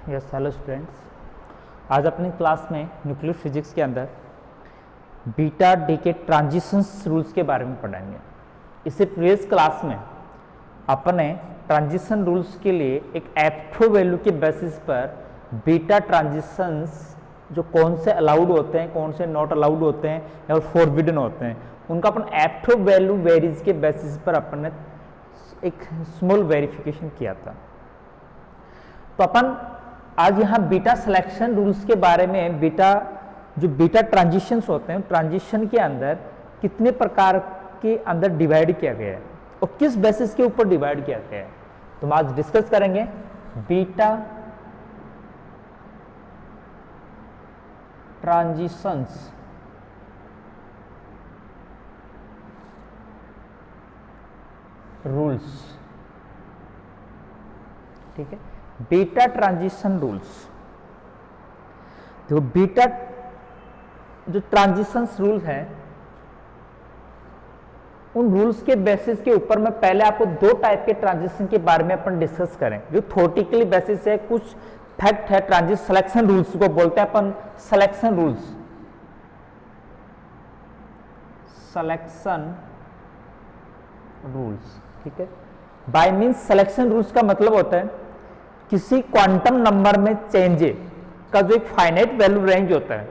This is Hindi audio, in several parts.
यस हेलो स्टूडेंट्स, आज अपनी क्लास में न्यूक्लियर फिजिक्स के अंदर बीटा डीके ट्रांजिशंस रूल्स के बारे में पढ़ाएंगे। इससे प्रीवियस क्लास में अपने ट्रांजिशन रूल्स के लिए एक एप्टो वैल्यू के बेसिस पर बीटा ट्रांजिशंस जो कौन से अलाउड होते हैं, कौन से नॉट अलाउड होते हैं या फॉरबिडन होते हैं, उनका अपन एप्टो वैल्यू वेरीज के बेसिस पर अपन ने एक स्मॉल वेरिफिकेशन किया था। तो अपन आज यहाँ बीटा सिलेक्शन रूल्स के बारे में, बीटा ट्रांजिशंस होते हैं, ट्रांजिशन के अंदर कितने प्रकार के अंदर डिवाइड किया गया है और किस बेसिस के ऊपर डिवाइड किया गया है, तो हम आज डिस्कस करेंगे बीटा ट्रांजिशंस रूल्स। ठीक है, बीटा ट्रांजिशन रूल्स। तो बीटा जो ट्रांजिशंस रूल्स हैं, उन रूल्स के बेसिस के ऊपर मैं पहले आपको दो टाइप के ट्रांजिशन के बारे में अपन डिस्कस करें। जो थ्योरेटिकली बेसिस है, कुछ फैक्ट है, ट्रांजिशन सिलेक्शन रूल्स को बोलते हैं अपन, सिलेक्शन रूल्स। सिलेक्शन रूल्स, ठीक है। बाय मींस सिलेक्शन रूल्स का मतलब होता है किसी क्वांटम नंबर में चेंज का जो एक फाइनाइट वैल्यू रेंज होता है।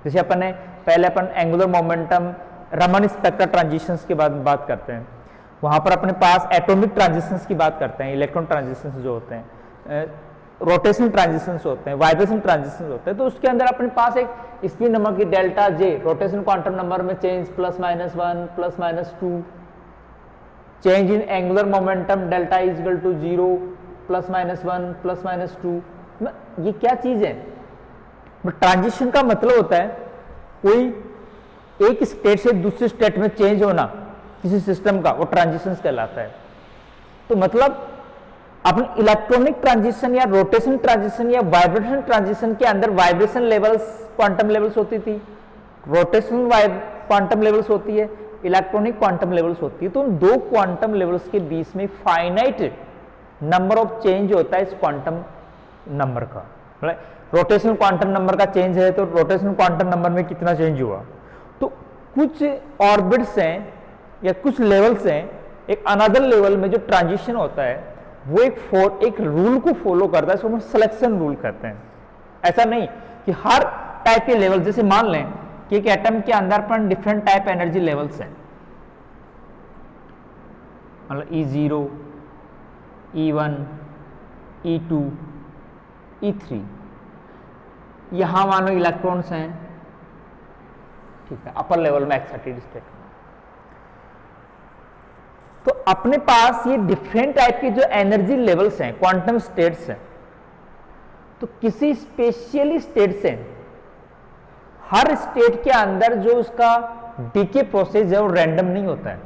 जैसे अपन ने पहले angular momentum, Raman spectral transitions की बात करते हैं, वहां पर अपने पास एटॉमिक ट्रांजिशंस की बात करते हैं, इलेक्ट्रॉन ट्रांजिशंस जो होते हैं, रोटेशन ट्रांजिशंस होते हैं, वाइब्रेशन ट्रांजिशंस होते हैं। तो उसके अंदर अपने पास एक स्पिन नंबर की delta J, rotation quantum number में change +-1 +-2, change in angular momentum delta is equal to 0 +-1 +-2। ये क्या चीज है? ट्रांजिशन का मतलब होता है कोई एक स्टेट से दूसरे स्टेट में चेंज होना किसी सिस्टम का, वो ट्रांजिशन कहलाता है। तो मतलब अपन इलेक्ट्रॉनिक ट्रांजिशन या रोटेशन ट्रांजिशन या वाइब्रेशन ट्रांजिशन के अंदर वाइब्रेशन लेवल्स, क्वांटम लेवल्स होती थी, रोटेशन क्वांटम लेवल्स होती है, इलेक्ट्रॉनिक क्वांटम लेवल्स होती है। तो उन दो क्वांटम लेवल्स के बीच में फाइनाइट नंबर ऑफ चेंज होता है इस क्वांटम नंबर का। रोटेशन क्वांटम नंबर का चेंज है तो रोटेशन क्वांटम नंबर में कितना चेंज हुआ। तो कुछ ऑर्बिट्स हैं या कुछ लेवल्स हैं, एक अनदर लेवल में जो ट्रांजिशन होता है वो एक रूल को फॉलो करता है, इसको हम सिलेक्शन रूल कहते हैं। ऐसा नहीं कि हर टाइप के लेवल, जैसे मान लें कि एक एटम के अंदर पर डिफरेंट टाइप एनर्जी लेवल्स हैं, मतलब E0, E1, E2, E3, यहां मानो इलेक्ट्रॉन्स हैं, ठीक है, अपर लेवल में एक्साइटेड स्टेट। तो अपने पास ये डिफरेंट टाइप के जो एनर्जी लेवल्स हैं, क्वांटम स्टेट्स हैं, तो किसी स्पेशली स्टेट से हर स्टेट के अंदर जो उसका डीके प्रोसेस है वो रैंडम नहीं होता है।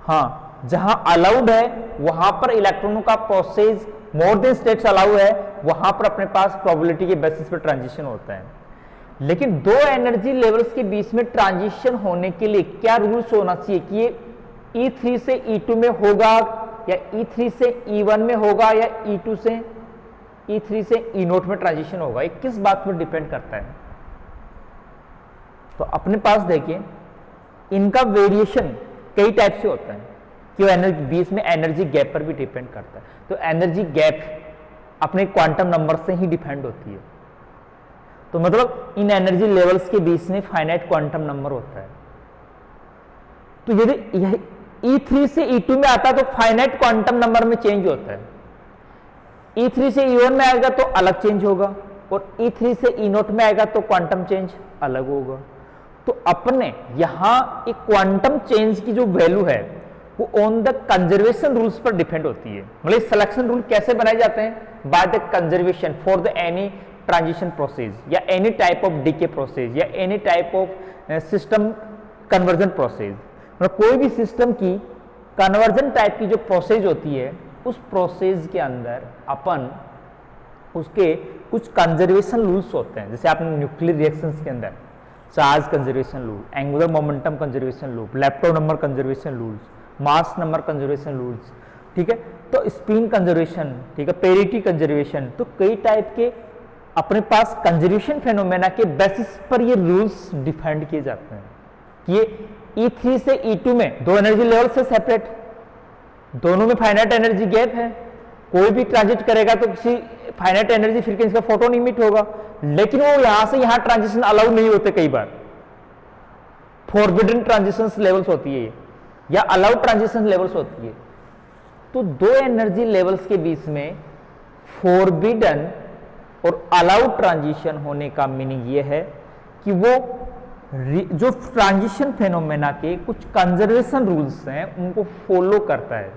हाँ, जहां अलाउड है वहां पर इलेक्ट्रॉनों का process more than states allow है, वहां पर अपने पास प्रोबेबिलिटी के बेसिस पर ट्रांजिशन होता है। लेकिन दो एनर्जी लेवल्स के बीच में ट्रांजिशन होने के लिए क्या रूल्स होना चाहिए कि ये E3 से E2 में होगा या E3 से E1 में होगा या E2 से E3 से E0 में ट्रांजिशन होगा, ये किस बात पर डिपेंड करता है। तो अपने पास देखिए इनका वेरिएशन कई टाइप से होता है कि वो एनर्जी बीच में एनर्जी गैप पर भी डिपेंड करता है। तो एनर्जी गैप अपने क्वांटम नंबर से ही डिपेंड होती है। तो मतलब इन एनर्जी लेवल्स के बीच में फाइनाइट क्वांटम नंबर होता है। तो यदि यह E3 से E2 में आता है तो फाइनाइट क्वांटम नंबर में चेंज होता है, E3 से E1 में आएगा तो अलग चेंज होगा, और E3 से E0 में आएगा तो क्वांटम चेंज अलग होगा। तो अपने यहां एक क्वांटम चेंज की जो वैल्यू है वो ऑन द कंजर्वेशन रूल्स पर डिपेंड होती है। मतलब सिलेक्शन रूल कैसे बनाए जाते हैं? By the conservation for the any transition process या any type of decay process या any type of system conversion process. मतलब कोई भी सिस्टम की कन्वर्जन टाइप की जो प्रोसेस होती है, उस प्रोसेस के अंदर अपन उसके कुछ कंजर्वेशन रूल्स होते हैं। जैसे आपने न्यूक्लियर रिएक्शंस के अंदर charge conservation rule, angular momentum conservation rule, lepto number conservation rules, mass number conservation rules, ठीक है। तो स्पिन कंजर्वेशन, ठीक है, पेरिटी कंजर्वेशन, तो कई टाइप के अपने पास कंजर्वेशन फेनोमेना के बेसिस पर ये रूल्स डिफाइंड किए जाते हैं कि ये E3 से E2 में दो एनर्जी लेवल से सेपरेट, दोनों में फाइनाइट एनर्जी गैप है, कोई भी ट्रांजिट करेगा तो किसी फाइनाइट एनर्जी फ्रीक्वेंसी का फोटोन इमिट होगा, लेकिन वो यहां से यहां ट्रांजिशन अलाउ नहीं होते, कई बार फॉरबिडन ट्रांजिशन लेवल्स होती है या अलाउड ट्रांजिशन लेवल्स होती है। तो दो एनर्जी लेवल्स के बीच में फॉरबिडन और अलाउड ट्रांजिशन होने का मीनिंग ये है कि वो जो ट्रांजिशन फेनोमेना के कुछ कंजर्वेशन रूल्स हैं उनको फॉलो करता है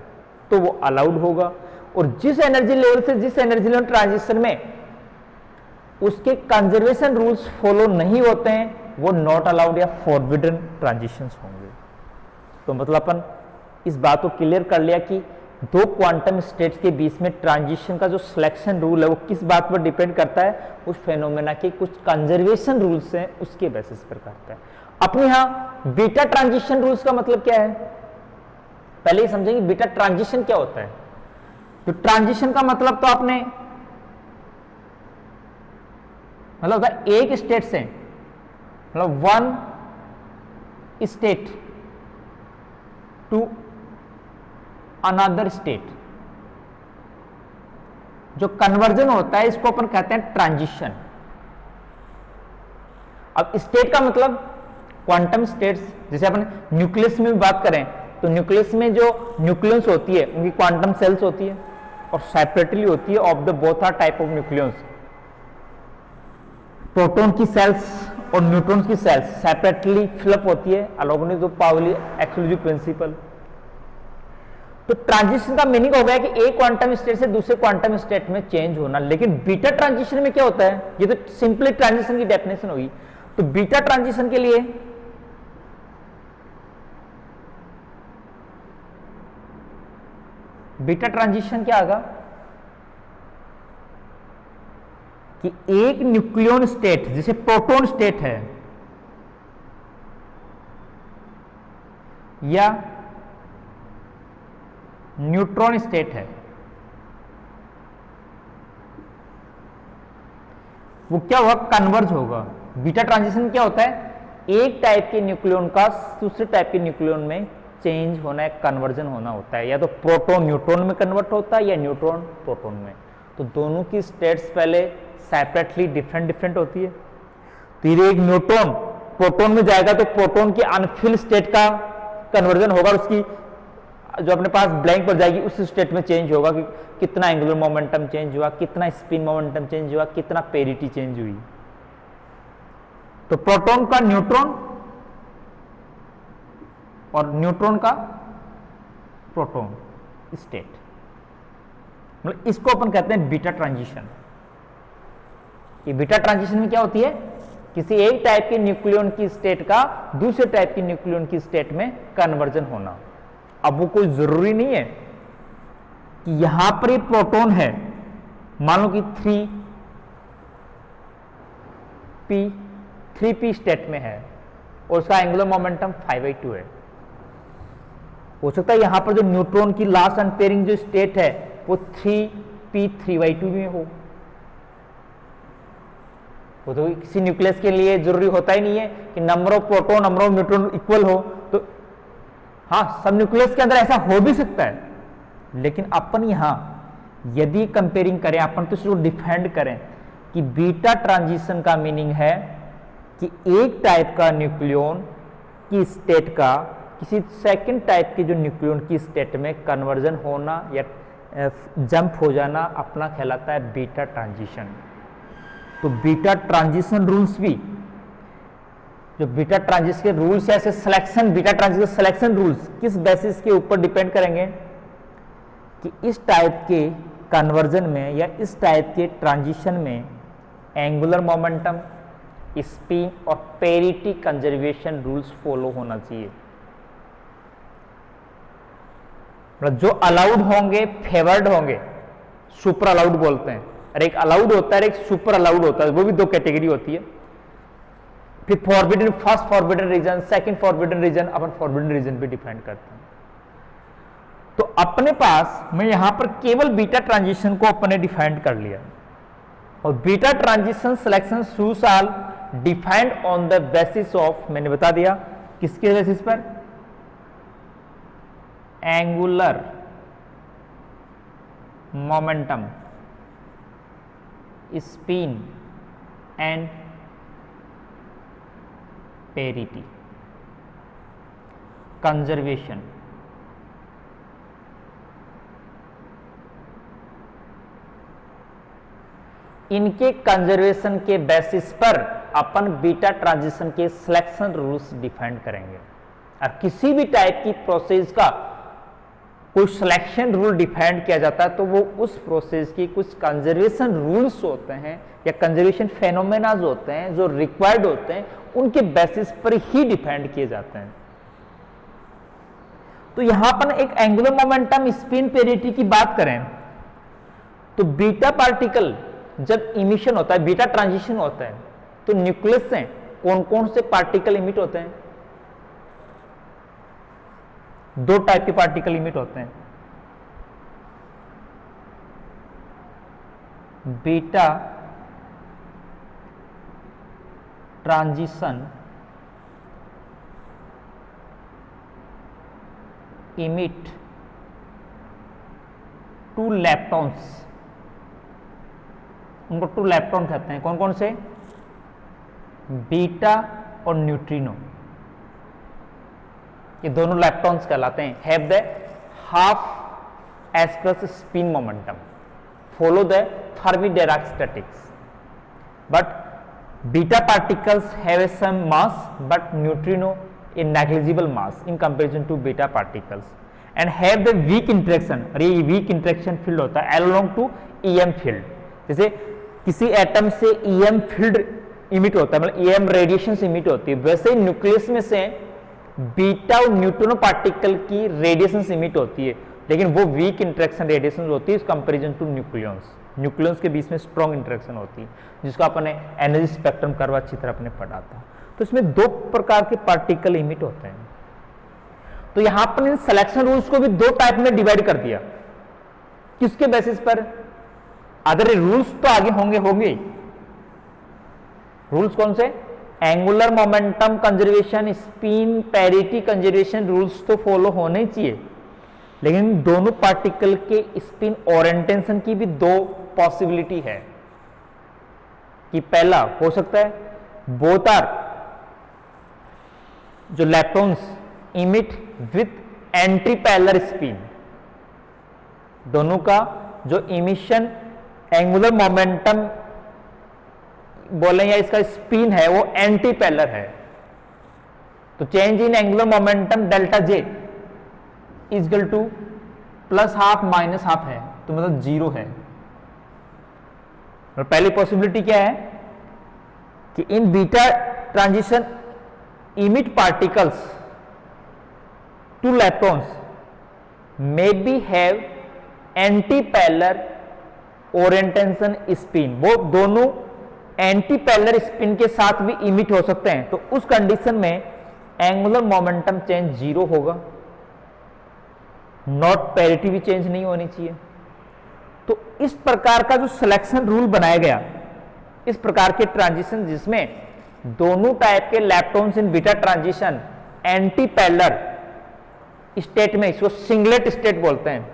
तो वो अलाउड होगा, और जिस एनर्जी लेवल से जिस एनर्जी लेवल ट्रांजिशन में उसके कंजर्वेशन रूल्स फॉलो नहीं होते हैं वो नॉट अलाउड या फॉरबिडन ट्रांजिशंस होंगे। तो मतलब अपन इस बात को क्लियर कर लिया कि दो क्वांटम स्टेट्स के बीच में ट्रांजिशन का जो सिलेक्शन रूल है वो किस बात पर डिपेंड करता है, उस फेनोमेना के कुछ कंजर्वेशन रूल्स हैं उसके बेसिस पर करता है। अपने यहां बीटा ट्रांजिशन रूल्स का मतलब क्या है, पहले ही समझेंगे बीटा ट्रांजिशन क्या होता है। तो ट्रांजिशन का मतलब तो आपने मतलब एक स्टेट से मतलब one state to another state जो कन्वर्जन होता है इसको अपन कहते हैं ट्रांजिशन। अब स्टेट का मतलब क्वांटम स्टेट्स, जैसे अपन न्यूक्लियस में बात करें तो न्यूक्लियस में जो न्यूक्लियस होती है उनकी क्वांटम सेल्स होती है और सेपरेटली होती है of the both are type of nucleus, proton की सेल्स और न्यूट्रॉन्स की सेल्स सेपरेटली फिलअप होती है along with the Pauli exclusive principle. तो ट्रांजिशन का मीनिंग हो गया कि एक क्वांटम स्टेट से दूसरे क्वांटम स्टेट में चेंज होना। लेकिन बीटा ट्रांजिशन में क्या होता है, ये तो सिंपली ट्रांजिशन की डेफिनेशन होगी। तो बीटा ट्रांजिशन के लिए बीटा ट्रांजिशन क्या आएगा कि एक न्यूक्लियन स्टेट जैसे प्रोटॉन स्टेट है या न्यूट्रॉन स्टेट है, वो क्या होगा, कन्वर्ज होगा। बीटा ट्रांजिशन क्या होता है, एक टाइप के न्यूक्लियन का दूसरे टाइप के न्यूक्लियन में चेंज होना है, कन्वर्जन होना होता है। या तो प्रोटॉन न्यूट्रॉन में कन्वर्ट होता है या न्यूट्रॉन प्रोटॉन में। तो दोनों की स्टेट्स पहले सेपरेटली डिफरेंट होती है। तो ये एक न्यूट्रॉन प्रोटॉन में जाएगा तो प्रोटॉन की अनफिल स्टेट का कन्वर्जन होगा, उसकी जो अपने पास ब्लैंक पर जाएगी उस स्टेट में चेंज होगा कि कितना एंगुलर मोमेंटम चेंज हुआ, कितना स्पिन मोमेंटम चेंज हुआ, कितना पेरिटी चेंज हुई। तो प्रोटॉन का न्यूट्रॉन और न्यूट्रॉन का प्रोटॉन स्टेट, मतलब इसको अपन कहते हैं बीटा ट्रांजिशन। ये बीटा ट्रांजिशन में क्या होती है, किसी एक टाइप के न्यूक्लियन की स्टेट का दूसरे टाइप की न्यूक्लियन की स्टेट में कन्वर्जन होना। अब वो कोई जरूरी नहीं है कि यहां पर ये प्रोटॉन है, मान लो कि 3p स्टेट में है और उसका एंगुलर मोमेंटम 5/2 है। हो सकता है यहां पर जो न्यूट्रॉन की लास्ट अनपेयरिंग जो स्टेट है वो 3p 3/2 में हो। वो तो किसी न्यूक्लियस के लिए जरूरी होता ही नहीं है कि number of proton number of neutron equal हो। तो हाँ, सब न्यूक्लियस के अंदर ऐसा हो भी सकता है, लेकिन अपन यहां यदि कंपेयरिंग करें, अपन तो इसको डिफेंड करें कि बीटा ट्रांजिशन का मीनिंग है कि एक टाइप का न्यूक्लियन की स्टेट का किसी सेकंड टाइप के जो न्यूक्लियन की स्टेट में कन्वर्जन होना या जंप हो जाना अपना कहलाता है बीटा ट्रांजिशन। तो बीटा ट्रांजिशन रूल्स भी, जो बीटा ट्रांजिशन के रूल्स ऐसे selection, beta transition selection rules किस बेसिस के ऊपर डिपेंड करेंगे कि इस टाइप के कन्वर्जन में या इस टाइप के ट्रांजिशन में एंगुलर मोमेंटम, स्पिन और पेरिटी कंजर्वेशन रूल्स फॉलो होना चाहिए। मतलब जो अलाउड होंगे, फेवर्ड होंगे, सुपर अलाउड बोलते हैं। और एक अलाउड होता है, एक सुपर अलाउड होता है, वो भी दो कैटेगरी होती है। फिर forbidden, first forbidden region, second forbidden region, अपन फॉरबिडन रीजन भी डिफाइन करते हैं। तो अपने पास मैं यहां पर केवल बीटा ट्रांजिशन को अपने डिफाइंड कर लिया, और beta transition selection rules are defined on the basis of, मैंने बता दिया किसके बेसिस पर, angular momentum, spin and parity, conservation. इनके कंजर्वेशन के बेसिस पर अपन बीटा ट्रांजिशन के सिलेक्शन रूल्स डिफाइन करेंगे। और किसी भी टाइप की प्रोसेस का कोई सिलेक्शन रूल डिफाइन किया जाता है तो वो उस प्रोसेस की कुछ कंजर्वेशन रूल्स होते हैं या कंजर्वेशन फेनोमेनाज होते हैं जो रिक्वायर्ड होते हैं, उनके बेसिस पर ही डिफाइन किए जाते हैं। तो यहां पर एक एंगुलर मोमेंटम, स्पिन, पेरिटी की बात करें तो बीटा पार्टिकल जब इमिशन होता है, बीटा ट्रांजिशन होता है, तो न्यूक्लियस से कौन कौन से पार्टिकल इमिट होते हैं? दो टाइप के पार्टिकल इमिट होते हैं, beta transition emit two leptons, उनको टू लेप्टॉन कहते हैं। कौन कौन से? बीटा और न्यूट्रिनो, ये दोनों लेप्टॉन्स कहलाते हैं। Have the half ascus spin momentum, follow the Fermi-Dirac statics, but beta particles have a some mass but neutrino a negligible mass in comparison to beta particles and have the weak interaction, और ये weak interaction field होता है along to EM field। जैसे किसी एटम से EM फील्ड इमिट होता है, मतलब EM रेडिएशन इमिट होती है, वैसे ही न्यूक्लियस में से बीटा और न्यूट्रिनो पार्टिकल की रेडिएशन इमिट होती है, लेकिन वो वीक इंटरेक्शन रेडिएशन होती है कंपैरिजन टू न्यूक्लियंस। न्यूक्लियंस के बीच में स्ट्रॉन्ग इंटरेक्शन होती है, जिसको अपने एनर्जी स्पेक्ट्रम कर्व अच्छी तरह अपने पढ़ा था। तो इसमें दो प्रकार के पार्टिकल इमिट होते हैं। तो यहां पर इन सिलेक्शन रूल्स को भी दो टाइप में डिवाइड कर दिया। किसके बेसिस पर? अदर रूल्स तो आगे होंगे रूल्स कौन से? Angular momentum conservation, spin, parity conservation rules तो फॉलो होने ही चाहिए, लेकिन दोनों पार्टिकल के स्पिन ओरिएंटेशन की भी दो पॉसिबिलिटी है कि पहला हो सकता है बोथ आर जो लेप्टॉन्स इमिट विथ एंटीपैरेलल स्पिन, दोनों का जो इमिशन एंगुलर मोमेंटम बोले या इसका स्पिन है वो एंटीपैरेलल है, तो change in angular momentum delta J equal two plus half minus half है, तो मतलब जीरो है। और पहली पॉसिबिलिटी क्या है कि in beta transition emit particles two leptons may be have antiparallel orientation spin, वो दोनों एंटीपैरेलल स्पिन के साथ भी इमिट हो सकते हैं, तो उस कंडीशन में एंगुलर मोमेंटम चेंज जीरो होगा, नॉट पेरिटी भी चेंज नहीं होनी चाहिए। तो इस प्रकार का जो सिलेक्शन रूल बनाया गया, इस प्रकार के ट्रांजिशन जिसमें दोनों टाइप के लेप्टॉन्स इन बीटा ट्रांजिशन एंटीपैरेलल स्टेट में, इसको सिंगलेट स्टेट बोलते हैं।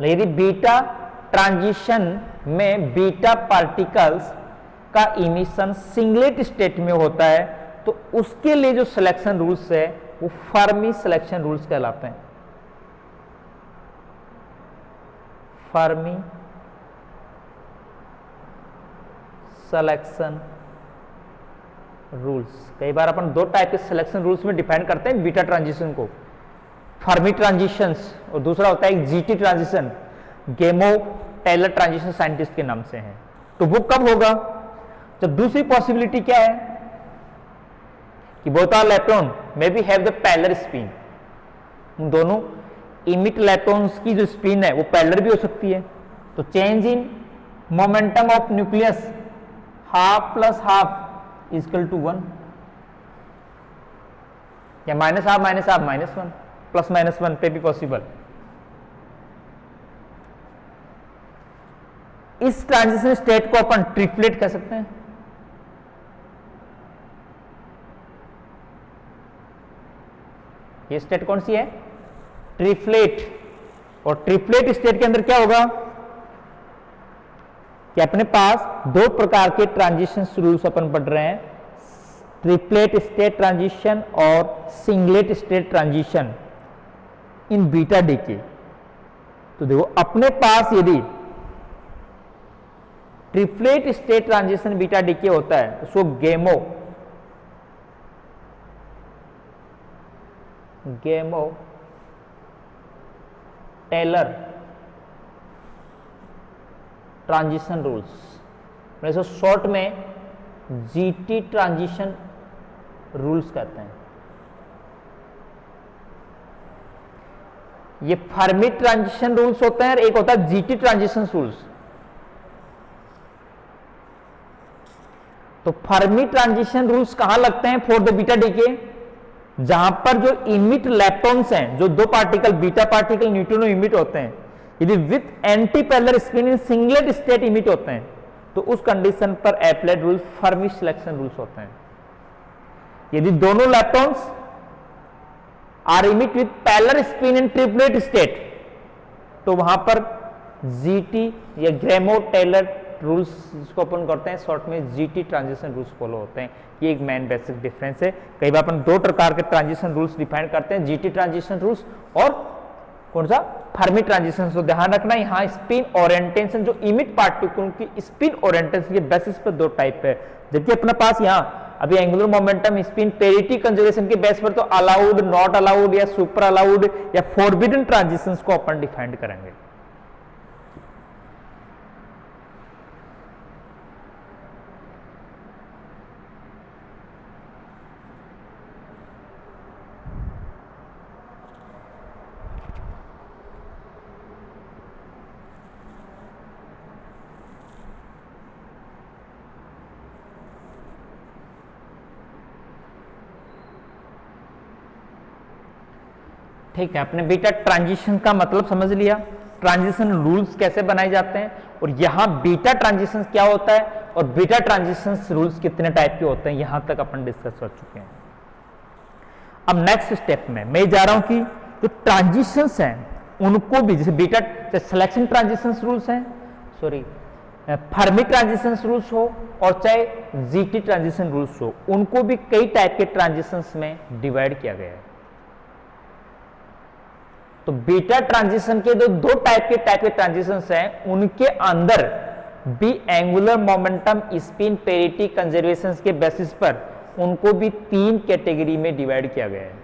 यदि बीटा ट्रांजिशन में बीटा पार्टिकल्स का इमिशन सिंगलेट स्टेट में होता है, तो उसके लिए जो सिलेक्शन रूल्स है वो फर्मी सिलेक्शन रूल्स कहलाते हैं। फर्मी सिलेक्शन रूल्स, कई बार अपन दो टाइप के सिलेक्शन रूल्स में डिफाइन करते हैं बीटा ट्रांजिशन को, फर्मी ट्रांजिशंस, और दूसरा होता है जीटी ट्रांजिशन, गेमो टेलर ट्रांजिशन साइंटिस्ट के नाम से है। तो वो कब होगा? जब दूसरी पॉसिबिलिटी क्या है कि both are electron may be have the parallel spin, उन दोनों इमिट इलेक्ट्रॉन्स की जो स्पिन है वो पैरेलल भी हो सकती है, तो change in momentum of nucleus half plus half equal to 1। या माइनस हाफ -1 +-1 पे भी पॉसिबल। इस ट्रांजिशन स्टेट को अपन ट्रिपलेट कह सकते हैं। ये स्टेट कौन सी है? ट्रिपलेट। और ट्रिपलेट स्टेट के अंदर क्या होगा कि अपने पास दो प्रकार के ट्रांजिशन रूल्स अपन पढ़ रहे हैं, ट्रिपलेट स्टेट ट्रांजिशन और singlet state transition in beta decay. तो देखो अपने पास यदि triplet state transition beta decay होता है उसको गेमो टेलर ट्रांजिशन रूल्स, इसको शॉर्ट में जीटी ट्रांजिशन रूल्स कहते हैं। ये फर्मी ट्रांजिशन रूल्स होते हैं और एक होता है जीटी ट्रांजिशन रूल्स। तो फर्मी ट्रांजिशन रूल्स कहां लगते हैं? फॉर द बीटा डीके, जहां पर जो इमिट इलेक्ट्रॉन्स हैं, जो दो particle beta particle neutrino emit होते हैं, यदि with anti parallel spin in singlet state emit होते हैं तो उस कंडीशन पर applied rule Fermi selection rules होते हैं। यदि दोनों electrons are emit with parallel spin in triplet state तो वहां पर जीटी या ग्रेमो टेलर रूल्स जिसको अपन करते हैं शॉर्ट में जीटी ट्रांजिशन रूल्स फॉलो होते हैं। ये एक मेन बेसिक डिफरेंस है। कई बार अपन दो प्रकार के ट्रांजिशन रूल्स डिफाइन करते हैं, जीटी ट्रांजिशन रूल्स और कौन सा? Fermi transition. तो ध्यान रखना यहाँ स्पिन ओरिएंटेशन, जो इमिट पार्टिकल की स्पिन ओरिएंटेशन के बेसिस पर दो टाइप है। जबकि अपने पास यहाँ अभी angular momentum spin parity conservation के बेस पर तो अलाउड, नॉट अलाउड या सुपर अलाउड या फॉरबिडन ट्रांजिशंस को अपन डिफाइन करेंगे। ठीक है, अपने बीटा ट्रांजिशन का मतलब समझ लिया, ट्रांजिशन रूल्स कैसे बनाए जाते हैं और यहां बीटा ट्रांजिशन क्या होता है और बीटा ट्रांजिशन रूल्स कितने टाइप के होते हैं, यहां तक अपन डिस्कस कर चुके हैं। अब नेक्स्ट स्टेप में मैं जा रहा हूं कि जो ट्रांजिशंस हैं उनको भी, जैसे बीटा सिलेक्शन ट्रांजिशन रूल्स हैं, सॉरी फर्मी ट्रांजिशन रूल्स हो और चाहे जीटी ट्रांजिशन रूल्स हो, उनको भी कई टाइप के ट्रांजिशंस में डिवाइड किया गया है। तो बीटा ट्रांजिशन के जो दो टाइप के ट्रांजिशंस हैं उनके अंदर भी angular momentum spin parity conservation के बेसिस पर उनको भी तीन कैटेगरी में डिवाइड किया गया है,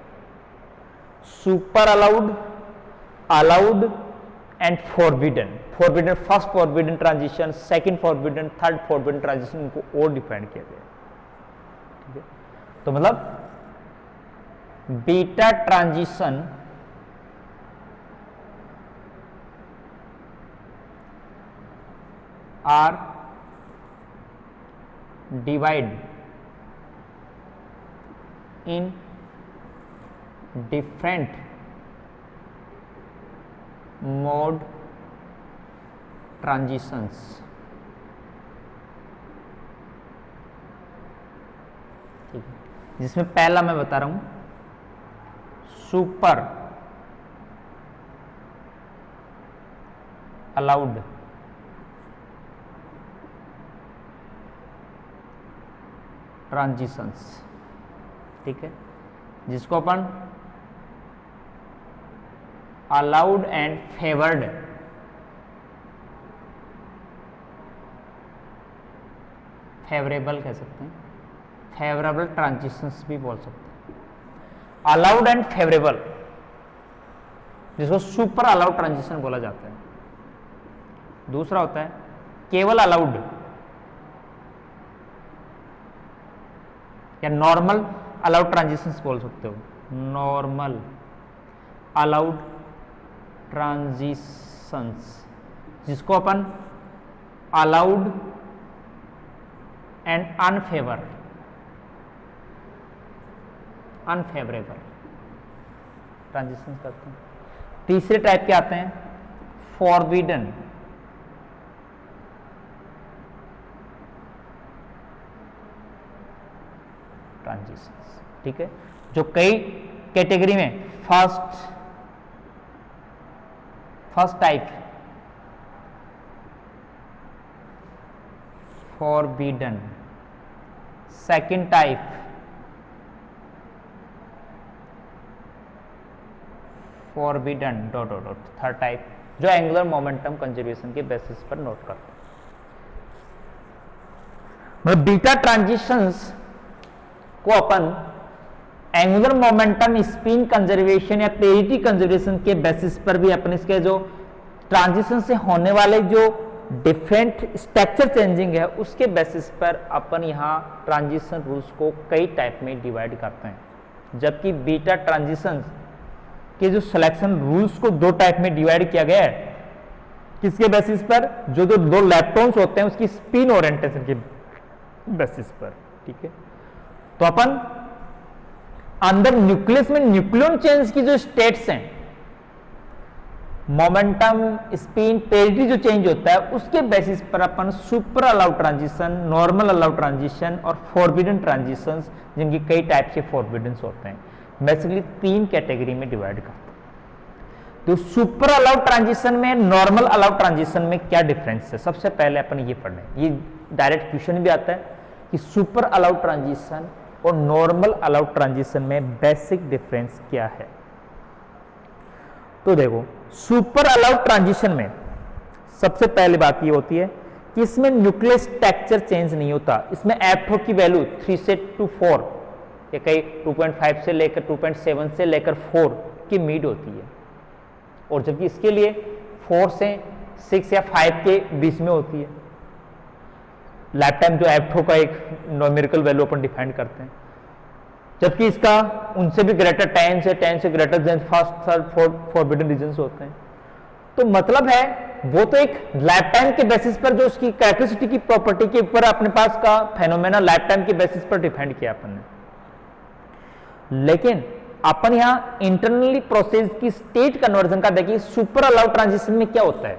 super allowed, allowed and forbidden. Forbidden, first forbidden transition, second forbidden, third forbidden transition, उनको और डिफाइन किया गया है। ठीक है, तो मतलब beta transition are divided in different mode transitions। ठीक है, जिसमें पहला मैं बता रहा हूं सुपर अलाउड ट्रांजिशंस। ठीक है, जिसको अपन अलाउड एंड फेवर्ड फेवरेबल कह सकते हैं, फेवरेबल ट्रांजिशंस भी बोल सकते हैं। अलाउड एंड फेवरेबल, जिसको सुपर अलाउड ट्रांजिशन बोला जाता है। दूसरा होता है केवल अलाउड या नॉर्मल अलाउड ट्रांजिशंस बोल सकते हो, नॉर्मल अलाउड ट्रांजिशंस, जिसको अपन अलाउड एंड अनफेवरेबल ट्रांजिशन करते हैं। तीसरे टाइप के आते हैं फॉरबिडन ट्रांजिशंस, ठीक है, जो कई कैटेगरी में first type forbidden, second type forbidden dot dot dot, third type जो एंगुलर मोमेंटम कंजर्वेशन के बेसिस पर नोट करते हैं। मतलब बीटा ट्रांजिशंस को अपन एंगुलर मोमेंटम स्पिन कंजर्वेशन या पेरिटी कंजर्वेशन के बेसिस पर भी अपन इसके जो ट्रांजिशन से होने वाले जो डिफरेंट स्ट्रक्चर चेंजिंग है उसके बेसिस पर अपन यहाँ ट्रांजिशन रूल्स को कई टाइप में डिवाइड करते हैं। जबकि बीटा ट्रांजिशन के जो सिलेक्शन रूल्स को दो टाइप में डिवाइड किया गया है, किसके बेसिस पर, जो जो दो इलेक्ट्रॉन्स होते हैं उसकी स्पिन ओरिएंटेशन के बेसिस पर, ठीक है। तो अपन अंदर न्यूक्लियस में न्यूक्लियन चेंज की जो स्टेट्स हैं, मोमेंटम स्पिन पेरिटी जो चेंज होता है उसके बेसिस पर अपन super allowed transition, normal allowed transition और फॉरबिडन ट्रांजिशंस, जिनकी कई टाइप के फॉरबिडन्स होते हैं, बेसिकली तीन कैटेगरी में डिवाइड करते हैं। तो सुपर अलाउड ट्रांजिशन में नॉर्मल अलाउड ट्रांजिशन में क्या डिफरेंस है, सबसे पहले अपन ये पढ़ लें। ये डायरेक्ट क्वेश्चन भी आता है कि सुपर अलाउड ट्रांजिशन और नॉर्मल अलाउड ट्रांजिशन में बेसिक डिफरेंस क्या है। तो देखो, सुपर अलाउड ट्रांजिशन में सबसे पहली बात ये होती है कि इसमें न्यूक्लियस स्ट्रक्चर चेंज नहीं होता। इसमें एफ की वैल्यू 3 से 4 या कई 2.5 से लेकर 2.7 से लेकर 4 की मीड होती है, और जबकि इसके लिए 4 से 6 या 5 के बीच में होती है। लाइफ टाइम जो एफ का एक न्यूमेरिकल वैल्यू अपन डिफाइन करते हैं, जबकि इसका उनसे भी ग्रेटर 10 से greater than first, third, fourth forbidden regions होते हैं। तो मतलब है वो तो एक लाइफ टाइम के बेसिस पर जो उसकी कैरेक्टरिस्टिक की प्रॉपर्टी के ऊपर अपने पास का फेनोमेना लाइफ टाइम के बेसिस पर डिफाइंड किया अपन ने, लेकिन अपन यहां इंटरनली प्रोसेस की स्टेट कन्वर्जन का देखिए। सुपर अलाउड ट्रांजिशन में क्या होता है,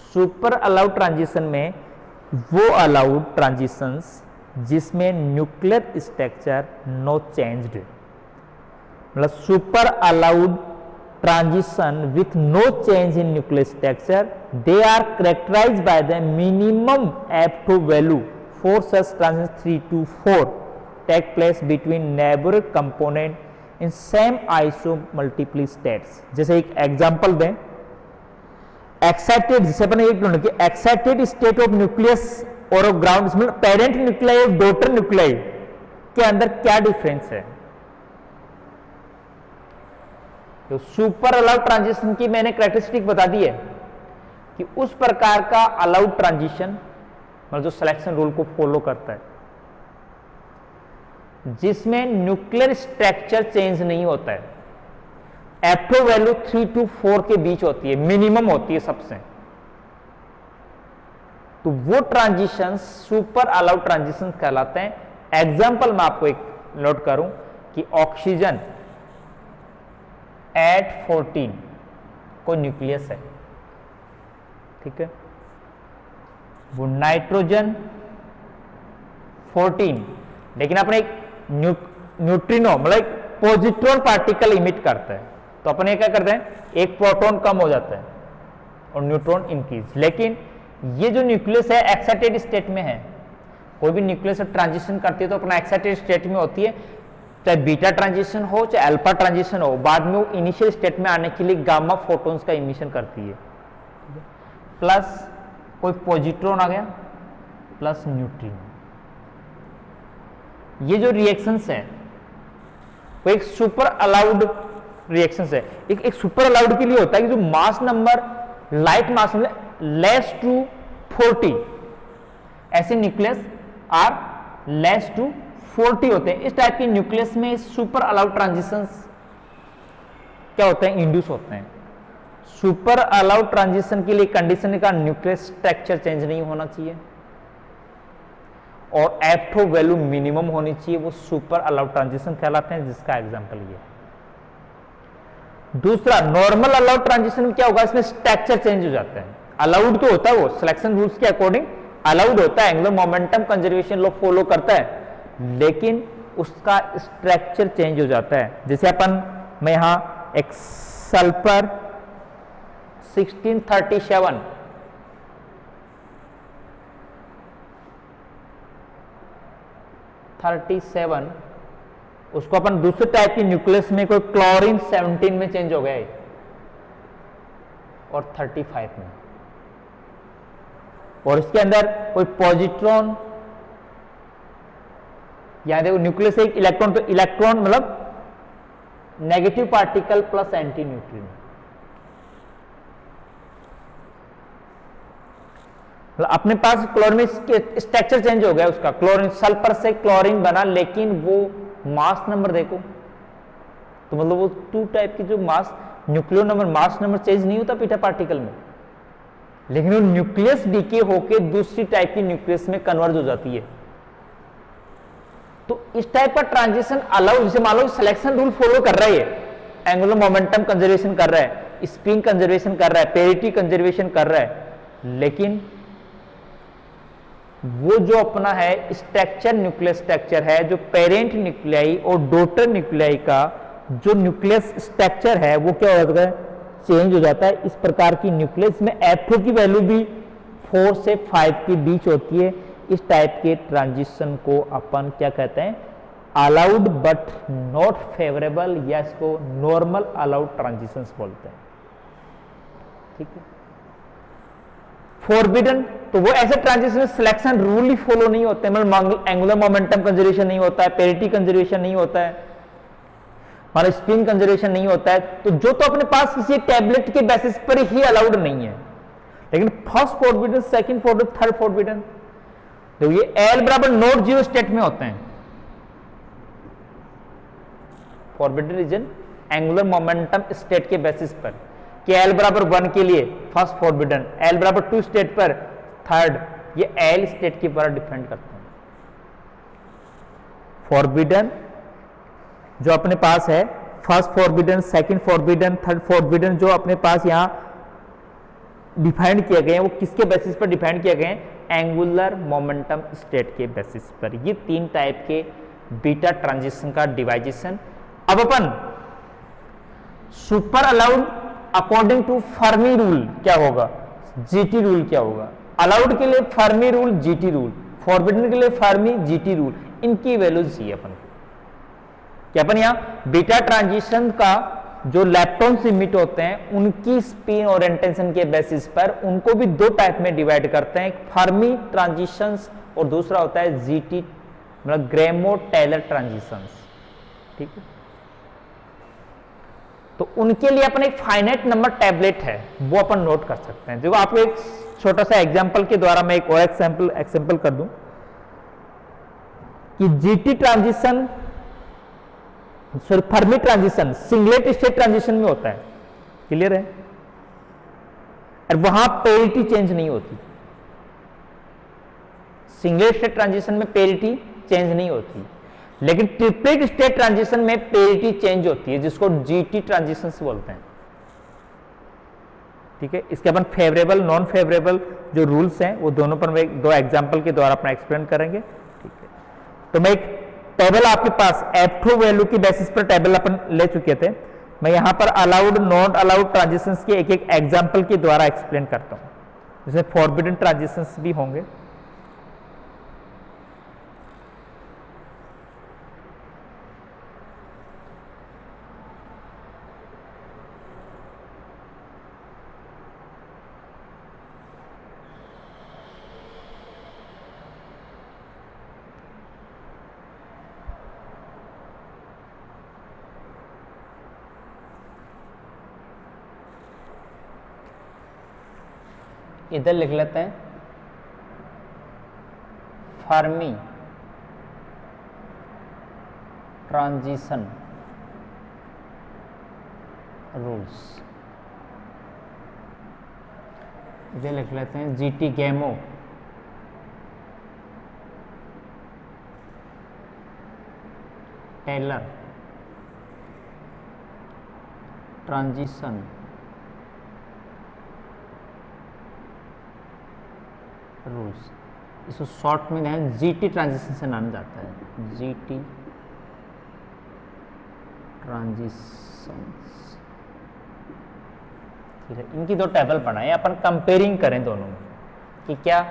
सुपर अलाउड ट्रांजिशन में वो अलाउड ट्रांजिशंस जिसमें न्यूक्लियर स्ट्रक्चर नो चेंज्ड, मतलब super allowed transition with no change in nuclear structure, they are characterized by the minimum F2 value for such transition 3 to 4 take place between neighbourhood component in same isomultiplet states. जैसे एक एग्जांपल दें, एक्साइटेड, जिसे अपन एक कि एक्साइटेड स्टेट ऑफ न्यूक्लियस और ग्राउंड, पेरेंट न्यूक्लियाई और डॉटर न्यूक्लियाई के अंदर क्या डिफरेंस है। तो सुपर अलाउड ट्रांजिशन की मैंने कैरेक्टरिस्टिक बता दी है कि उस प्रकार का अलाउड ट्रांजिशन मतलब जो सिलेक्शन रूल को फॉलो करता है जिसमें न्यूक्लियर स्ट्रक्चर चेंज नहीं होता है, F2 वैल्यू 3 to 4 के बीच होती है, मिनिमम होती है सबसे, तो वो ट्रांजिशन सुपर अलाउड ट्रांजिशन कहलाते हैं। एग्जांपल मैं आपको एक नोट करूं कि ऑक्सीजन एट 14 को न्यूक्लियस है, ठीक है, वो नाइट्रोजन 14, लेकिन अपने एक न्यूट्रिनो मतलब पॉजिट्रॉन पार्टिकल इमिट करता है, तो अपने क्या करते हैं, एक प्रोटॉन कम हो जाता है और न्यूट्रॉन इंक्रीज। लेकिन ये जो न्यूक्लियस है एक्साइटेड स्टेट में है, कोई भी न्यूक्लियस ट्रांजिशन करती है तो अपना एक्साइटेड स्टेट में होती है, चाहे बीटा ट्रांजिशन हो चाहे अल्फा ट्रांजिशन हो, बाद में वो इनिशियल स्टेट में आने के लिए गामा फोटॉन्स का इमिशन करती है, प्लस कोई पॉजिट्रॉन आ गया प्लस न्यूट्रिनो। ये जो रिएक्शंस हैं वो एक सुपर अलाउड रिएक्शंस है। एक सुपर अलाउड के लिए होता है कि जो मास नंबर लाइट मास में लेस टू 40, ऐसे न्यूक्लियस आर लेस टू 40 होते हैं। इस टाइप के न्यूक्लियस में सुपर अलाउड ट्रांजिशंस क्या होते हैं, इंड्यूस होते हैं। सुपर अलाउड ट्रांजिशन के लिए कंडीशन का न्यूक्लियर स्ट्रक्चर चेंज नहीं होना चाहिए और F2 वैल्यू मिनिमम होनी चाहिए, वो सुपर अलाउड ट्रांजिशन कहलाते हैं, जिसका एग्जांपल ये है। दूसरा नॉर्मल अलाउड ट्रांजिशन में क्या होगा, इसमें स्ट्रक्चर चेंज हो जाता है। अलाउड तो होता है, वो सिलेक्शन रूल्स के अकॉर्डिंग अलाउड होता है, angular momentum conservation law follow करता है, लेकिन उसका स्ट्रक्चर चेंज हो जाता है। जैसे अपन मैं यहां एक सल्फर 1637 37 उसको अपन दूसरे टाइप की न्यूक्लियस में कोई क्लोरीन 17 में चेंज हो गया है और 35 में, और इसके अंदर कोई पॉजिट्रॉन, यहां देखो न्यूक्लियस एक इलेक्ट्रॉन, तो इलेक्ट्रॉन मतलब negative particle plus anti neutrino, अपने पास क्लोरीन में स्ट्रक्चर चेंज हो गया उसका, क्लोरीन सल्फर से क्लोरीन बना, लेकिन वो मास नंबर देखो तो मतलब वो 2 टाइप की जो mass nucleo number mass number change नहीं होता बीटा पार्टिकल में, लेकिन वो न्यूक्लियस डीके होके दूसरी टाइप की न्यूक्लियस में कन्वर्ज हो जाती है। तो इस टाइप का ट्रांजिशन अलाउ, जैसे मान लो सिलेक्शन रूल फॉलो कर रहा है, एंगुलर मोमेंटम कंजर्वेशन कर रहा है, स्पिन कंजर्वेशन कर रहा है, पेरिटी कंजर्वेशन कर रहा है, लेकिन वो जो अपना है स्ट्रक्चर न्यूक्लियस स्ट्रक्चर है, जो पेरेंट न्यूक्लियाई और डॉटर न्यूक्लियाई का जो न्यूक्लियस स्ट्रक्चर है वो क्या हो जाता है, चेंज हो जाता है। इस प्रकार की न्यूक्लियस में F2 की वैल्यू भी 4 से 5 के बीच होती है। इस टाइप के ट्रांजिशन को अपन क्या कहते हैं, अलाउड बट नॉट फेवरेबल, या इसको नॉर्मल अलाउड ट्रांजिशंस बोलते हैं। ठीक है, फॉरबिडन, तो वो ऐसे ट्रांजिशन सिलेक्शन रूल ही फॉलो नहीं होते हैं, मतलब एंगुलर मोमेंटम कंजर्वेशन नहीं होता है, पेरिटी कंजर्वेशन नहीं होता है, हमारा स्पिन कंजर्वेशन नहीं होता है, तो जो तो अपने पास किसी टैबलेट के बेसिस पर ही अलाउड नहीं है। लेकिन first forbidden, second forbidden, third forbidden, तो ये L बराबर नॉट जीरो स्टेट में होते हैं। Forbidden region angular momentum state के बेसिस पर, कि L बराबर 1 के लिए फर्स्ट फॉरबिडन, L बराबर 2 स्टेट पर थर्ड, ये L स्टेट के ऊपर डिपेंड करते हैं। फॉरबिडन जो अपने पास है, first forbidden, second forbidden, third forbidden, जो अपने पास यहां डिफाइंड किए गए हैं, वो किसके बेसिस पर डिफाइंड किए गए हैं, एंगुलर मोमेंटम स्टेट के बेसिस पर। ये 3 टाइप के बीटा ट्रांजिशन का डिवाइजेशन। अब अपन super allowed according to Fermi rule क्या होगा, जीटी रूल क्या होगा। अलाउड के लिए Fermi rule, GT rule, forbidden के लिए फर्मी, जीटी रूल, इनकी वैल्यू चाहिए अपन को। कि अपन यहां बीटा ट्रांजिशन का जो इलेक्ट्रॉन्स इमिट होते हैं उनकी स्पिन ओरिएंटेशन के बेसिस पर उनको भी 2 टाइप में डिवाइड करते हैं, एक फर्मी ट्रांजिशंस और दूसरा होता है जीटी मतलब ग्रेमो टेलर ट्रांजिशंस। ठीक है, तो उनके लिए अपन एक फाइनाइट नंबर टैबलेट है वो अपन नोट कर सकते हैं। देखो आपको एक छोटा सा एग्जांपल के द्वारा मैं एक और एग्जांपल कर दूं कि GT transition, sorry Fermi transition singlet state transition में होता है, क्लियर है, और वहां पेरिटी चेंज नहीं होती। सिंगलेट स्टेट ट्रांजिशन में पेरिटी चेंज नहीं होती, लेकिन ट्रिपलेट स्टेट ट्रांजिशन में पेरिटी चेंज होती है, जिसको जीटी ट्रांजिशन बोलते हैं। ठीक है, इसके अपन फेवरेबल नॉन फेवरेबल जो रूल्स हैं वो दोनों पर 2 एग्जांपल के द्वारा अपना एक्सप्लेन करेंगे। ठीक है, तो मैं एक टेबल आपके पास F2 वैल्यू की बेसिस पर टेबल अपन ले चुके थे, मैं यहां पर अलाउड नॉट अलाउड ट्रांजिशंस के एक एग्जांपल के द्वारा एक्सप्लेन करता हूं, जिसमें फॉरबिडन ट्रांजिशंस भी होंगे। इधर लिख लेते हैं फर्मी ट्रांजिशन रूल्स, इधर लिख लेते हैं जीटी गैमो टेलर ट्रांजिशन रूल्स, इसको शॉर्ट में है जीटी ट्रांजिशन से नाम जाता है, जीटी ट्रांजिशन। ठीक है, इनकी दो टेबल बनाए, अपन कंपेयरिंग करें दोनों में कि क्या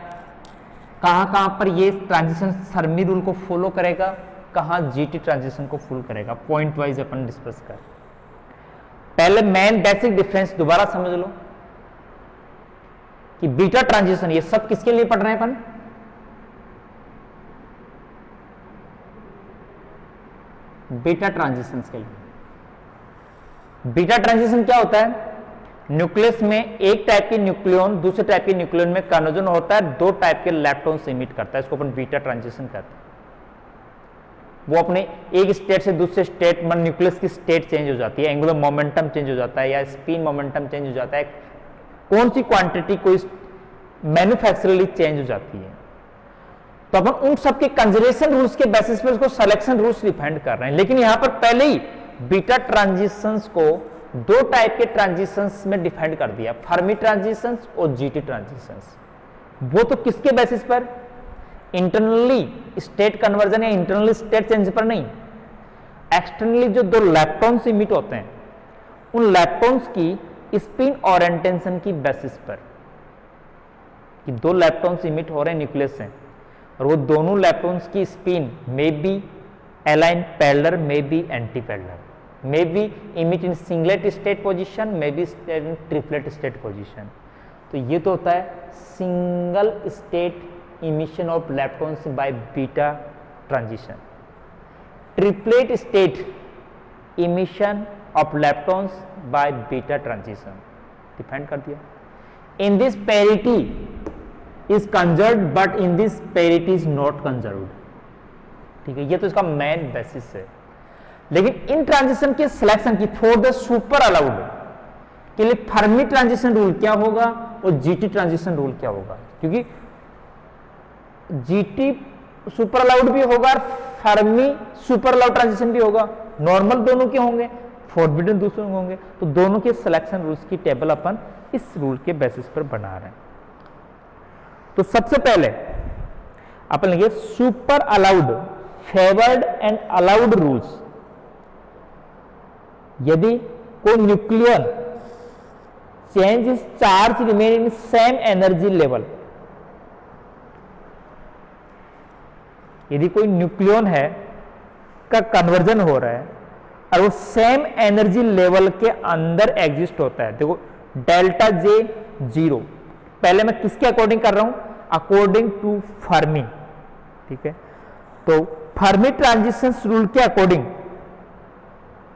कहाँ पर ये ट्रांजिशन फर्मी रूल को फॉलो करेगा, कहाँ जीटी ट्रांजिशन को फॉलो करेगा, पॉइंट वाइज अपन डिस्कस कर। पहले मेन बेसिक डिफरेंस दोबारा समझ लो कि बीटा ट्रांजिशन, ये सब किसके लिए पढ़ रहे हैं अपन, बीटा ट्रांजिशन के लिए। बीटा ट्रांजिशन क्या होता है, न्यूक्लियस में एक टाइप के न्यूक्लियन दूसरे टाइप के न्यूक्लियन में कन्वर्जन होता है, दो टाइप के लैप्टॉन से इमिट करता है, इसको अपन बीटा ट्रांजिशन कहते हैं। वो अपने एक स्टेट से दूसरे स्टेट में न्यूक्लियस की स्टेट चेंज हो जाती है, एंगुलर मोमेंटम चेंज हो जाता है या स्पिन मोमेंटम चेंज हो जाता है, कौन सी क्वांटिटी कोई मैन्युफैक्चरली चेंज हो जाती है। तो अपन उन सबके कंजर्वेशन रूल्स के बेसिस पर उसको सिलेक्शन रूल्स डिफाइन कर रहे हैं। लेकिन यहां पर पहले ही बीटा ट्रांजिशंस को दो टाइप के ट्रांजिशंस में डिफाइन कर दिया, फर्मी ट्रांजिशंस और जीटी ट्रांजिशंस। वो तो किसके बेसिस पर, इंटरनली स्टेट कन्वर्जन या इंटरनली स्टेट चेंज पर नहीं, एक्सटर्नली जो दो लैप्टॉन्स इमिट होते हैं उन लैप्टॉन्स की स्पिन ओरिएंटेशन की बेसिस पर, कि दो लैप्टॉन्स इमिट हो रहे हैं न्यूक्लियस से और वो दोनों लैप्टॉन्स की spin may be align parallel, may be anti parallel, may be emit in singlet state position, may be in triplet state position। तो ये तो होता है single state emission of leptons by beta transition. Triplet state emission of leptons by beta transition define कर दिया। In this parity is conserved but in this parity is not conserved. ठीक है, ये तो इसका मेन बेसिस है। लेकिन इन ट्रांजिशन के सिलेक्शन की फॉर द सुपर अलाउड के लिए फर्मी ट्रांजिशन रूल क्या होगा और जीटी ट्रांजिशन रूल क्या होगा, क्योंकि जीटी सुपर अलाउड भी होगा और फर्मी सुपर अलाउड ट्रांजिशन भी होगा। नॉर्मल दोनों के होंगे, फॉरबिडन दूसरे होंगे। तो दोनों के सिलेक्शन रूल्स की टेबल अपन इस रूल के बेसिस पर बना रहे हैं। तो सबसे पहले अपन लेंगे super allowed, favoured and allowed rules. यदि कोई nucleon change is charge remain in same energy level, यदि कोई न्यूक्लियन है का कन्वर्जन हो रहा है और वो सेम एनर्जी लेवल के अंदर एग्जिस्ट होता है, देखो डेल्टा जे 0, पहले मैं किसके अकॉर्डिंग कर रहा हूं, अकॉर्डिंग टू फर्मी। ठीक है, तो फर्मी ट्रांजिशन रूल के अकॉर्डिंग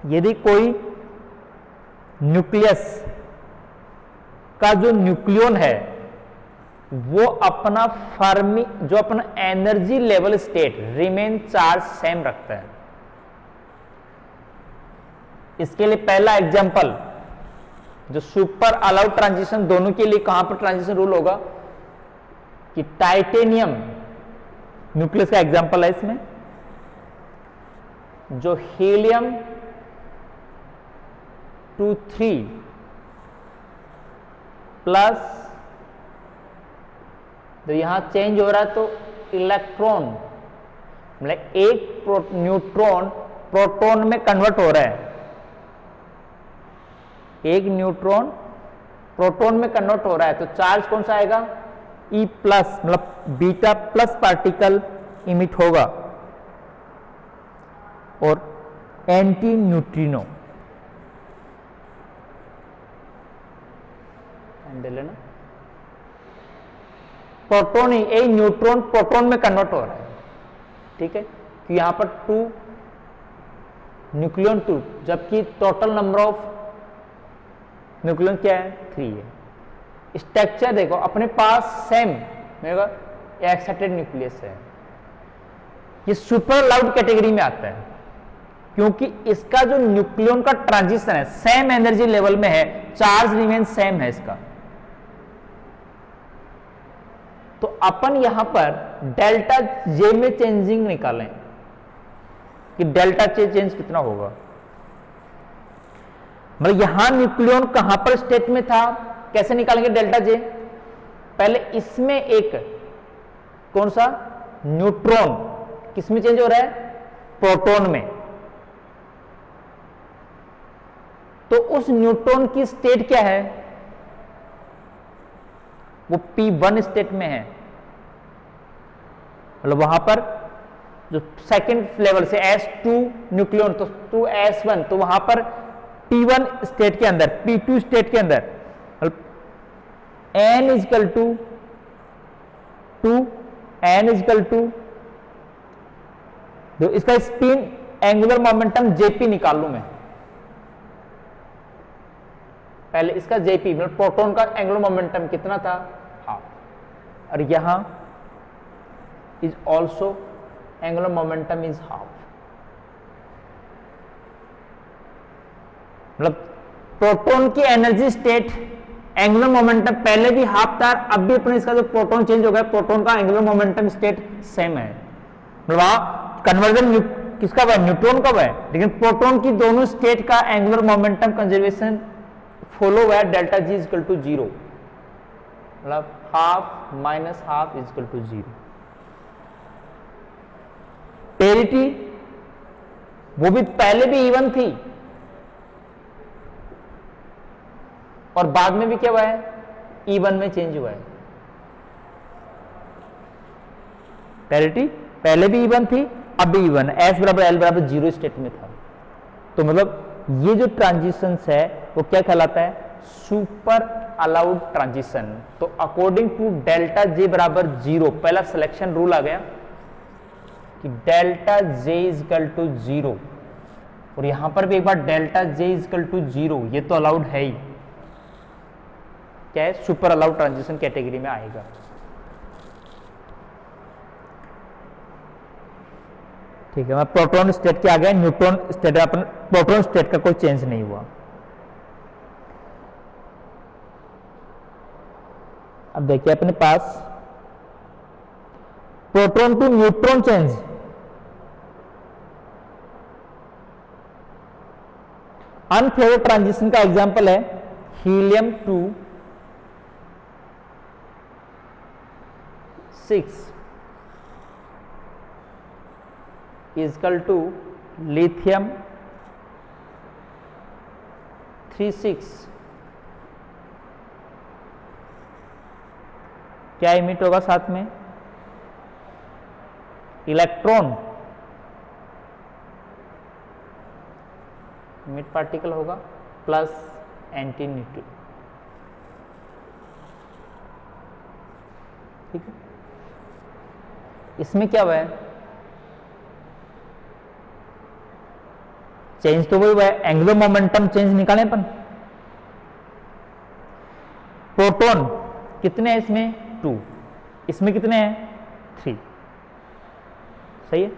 यदि कोई न्यूक्लियस का जो न्यूक्लियन है वो अपना फर्मी जो अपना energy level state remain charge same रखता है। इसके लिए पहला एग्जांपल जो सुपर अलाउड ट्रांजिशन दोनों के लिए कहां पर ट्रांजिशन रूल होगा कि टाइटेनियम न्यूक्लियस का एग्जांपल है इसमें, जो हीलियम 2-3 प्लस, तो यहां चेंज हो रहा है तो इलेक्ट्रॉन मतलब एक न्यूट्रॉन प्रोटॉन में कन्वर्ट हो रहा है, एक न्यूट्रॉन प्रोटॉन में कन्वर्ट हो रहा है, तो चार्ज कौन सा आएगा, E प्लस, मतलब बीटा प्लस पार्टिकल इमिट होगा और एंटी न्यूट्रिनो लेना, प्रोटॉन ही एक न्यूट्रॉन प्रोटॉन में कन्वर्ट हो रहा है। ठीक है, कि यहां पर 2 न्यूक्लियन 2, जबकि टोटल नंबर ऑफ न्यूक्लियन क्या है, 3 है। स्ट्रक्चर देखो अपने पास सेम एक्साइटेड न्यूक्लियस है, ये सुपर अलाउड कैटेगरी में आता है क्योंकि इसका जो न्यूक्लियन का ट्रांजिशन है सेम एनर्जी लेवल में है, चार्ज रिमेन सेम है इसका। तो अपन यहां पर डेल्टा जे में चेंजिंग निकालें कि डेल्टा जे चेंज कितना होगा। मतलब यहां न्यूक्लियन कहां पर स्टेट में था, कैसे निकालेंगे डेल्टा जे? पहले इसमें एक कौन सा न्यूट्रॉन किसमें चेंज हो रहा है? प्रोटॉन में। तो उस न्यूट्रॉन की स्टेट क्या है? वो P1 स्टेट में है। मतलब वहां पर जो सेकंड लेवल से S2 न्यूक्लियन तो टू S1, तो वहां पर P1 स्टेट के अंदर, P2 स्टेट के अंदर N equal to 2, N equal to, तो इसका स्पिन एंगुलर मोमेंटम JP निकाल लू मैं। पहले इसका JP मतलब प्रोटॉन का एंगुलर मोमेंटम कितना था? हाफ। और यहां is also angular momentum is half. मतलब प्रोटॉन की एनर्जी स्टेट एंगुलर मोमेंटम पहले भी हाफ था, अब भी अपने इसका जो प्रोटॉन चेंज हो गया, प्रोटॉन का एंगुलर मोमेंटम स्टेट सेम है। मतलब वहां कन्वर्जन किसका हुआ? न्यूट्रॉन का हुआ है, लेकिन प्रोटॉन की दोनों स्टेट का एंगुलर मोमेंटम कंजर्वेशन फॉलो हुआ है डेल्टा जी इजकल टू 0। मतलब half minus half equal to 0। Parity वो भी पहले भी इवन थी और बाद में भी क्या हुआ है? इवन में चेंज हुआ है। पेरिटी पहले भी इवन थी, अब भी इवन, एस बराबर एल बराबर 0 स्टेट में था। तो मतलब ये जो ट्रांजिशन है वो क्या कहलाता है? Super allowed transition. तो अकॉर्डिंग टू डेल्टा जे बराबर 0, पहला सिलेक्शन रूल आ गया कि डेल्टा जे इजकल टू 0, और यहां पर भी एक बार डेल्टा जे इजकल टू 0, ये तो अलाउड है ही। क्या है? सुपर अलाउड ट्रांजिशन कैटेगरी में आएगा। ठीक है, मैं प्रोटॉन स्टेट के आ गया, न्यूट्रॉन स्टेट, अपन प्रोटॉन स्टेट का कोई चेंज नहीं हुआ। अब देखिए अपने पास proton to neutron change. Unfavoured transition का एग्जांपल है हीलियम 2 6 इजकल टू लिथियम 3 6। क्या इमिट होगा साथ में? इलेक्ट्रॉन इमिट पार्टिकल होगा प्लस एंटी न्यूट्रॉन। ठीक है, इसमें क्या हुआ है? चेंज तो वही हुआ है, एंगुलर मोमेंटम चेंज निकालें अपन। प्रोटॉन कितने हैं इसमें? 2, इसमें कितने हैं? 3। सही है।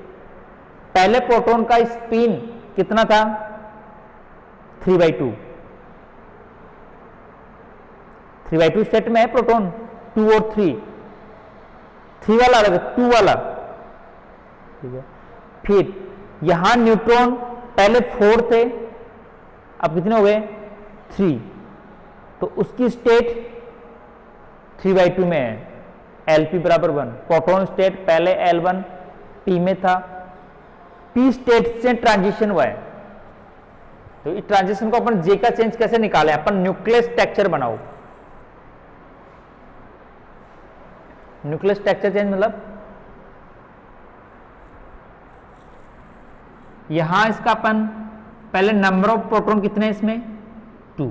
पहले प्रोटॉन का स्पिन कितना था? 3/2। 3/2 स्टेट में है प्रोटॉन, 2 और 3, 3 वाला अलग, 2 वाला। ठीक है, फिर यहां न्यूट्रॉन पहले 4 थे, अब कितने हो गए? 3। तो उसकी स्टेट 3/2 में है, Lp बराबर 1। प्रोटॉन स्टेट पहले L1 P में था, P स्टेट से ट्रांजिशन हुआ है। तो इस ट्रांजिशन को अपन J का चेंज कैसे निकाले? अपन न्यूक्लियस स्ट्रक्चर बनाओ। न्यूक्लियस स्ट्रक्चर चेंज मतलब यहां इसका अपन पहले नंबर ऑफ प्रोटॉन कितने हैं इसमें? 2।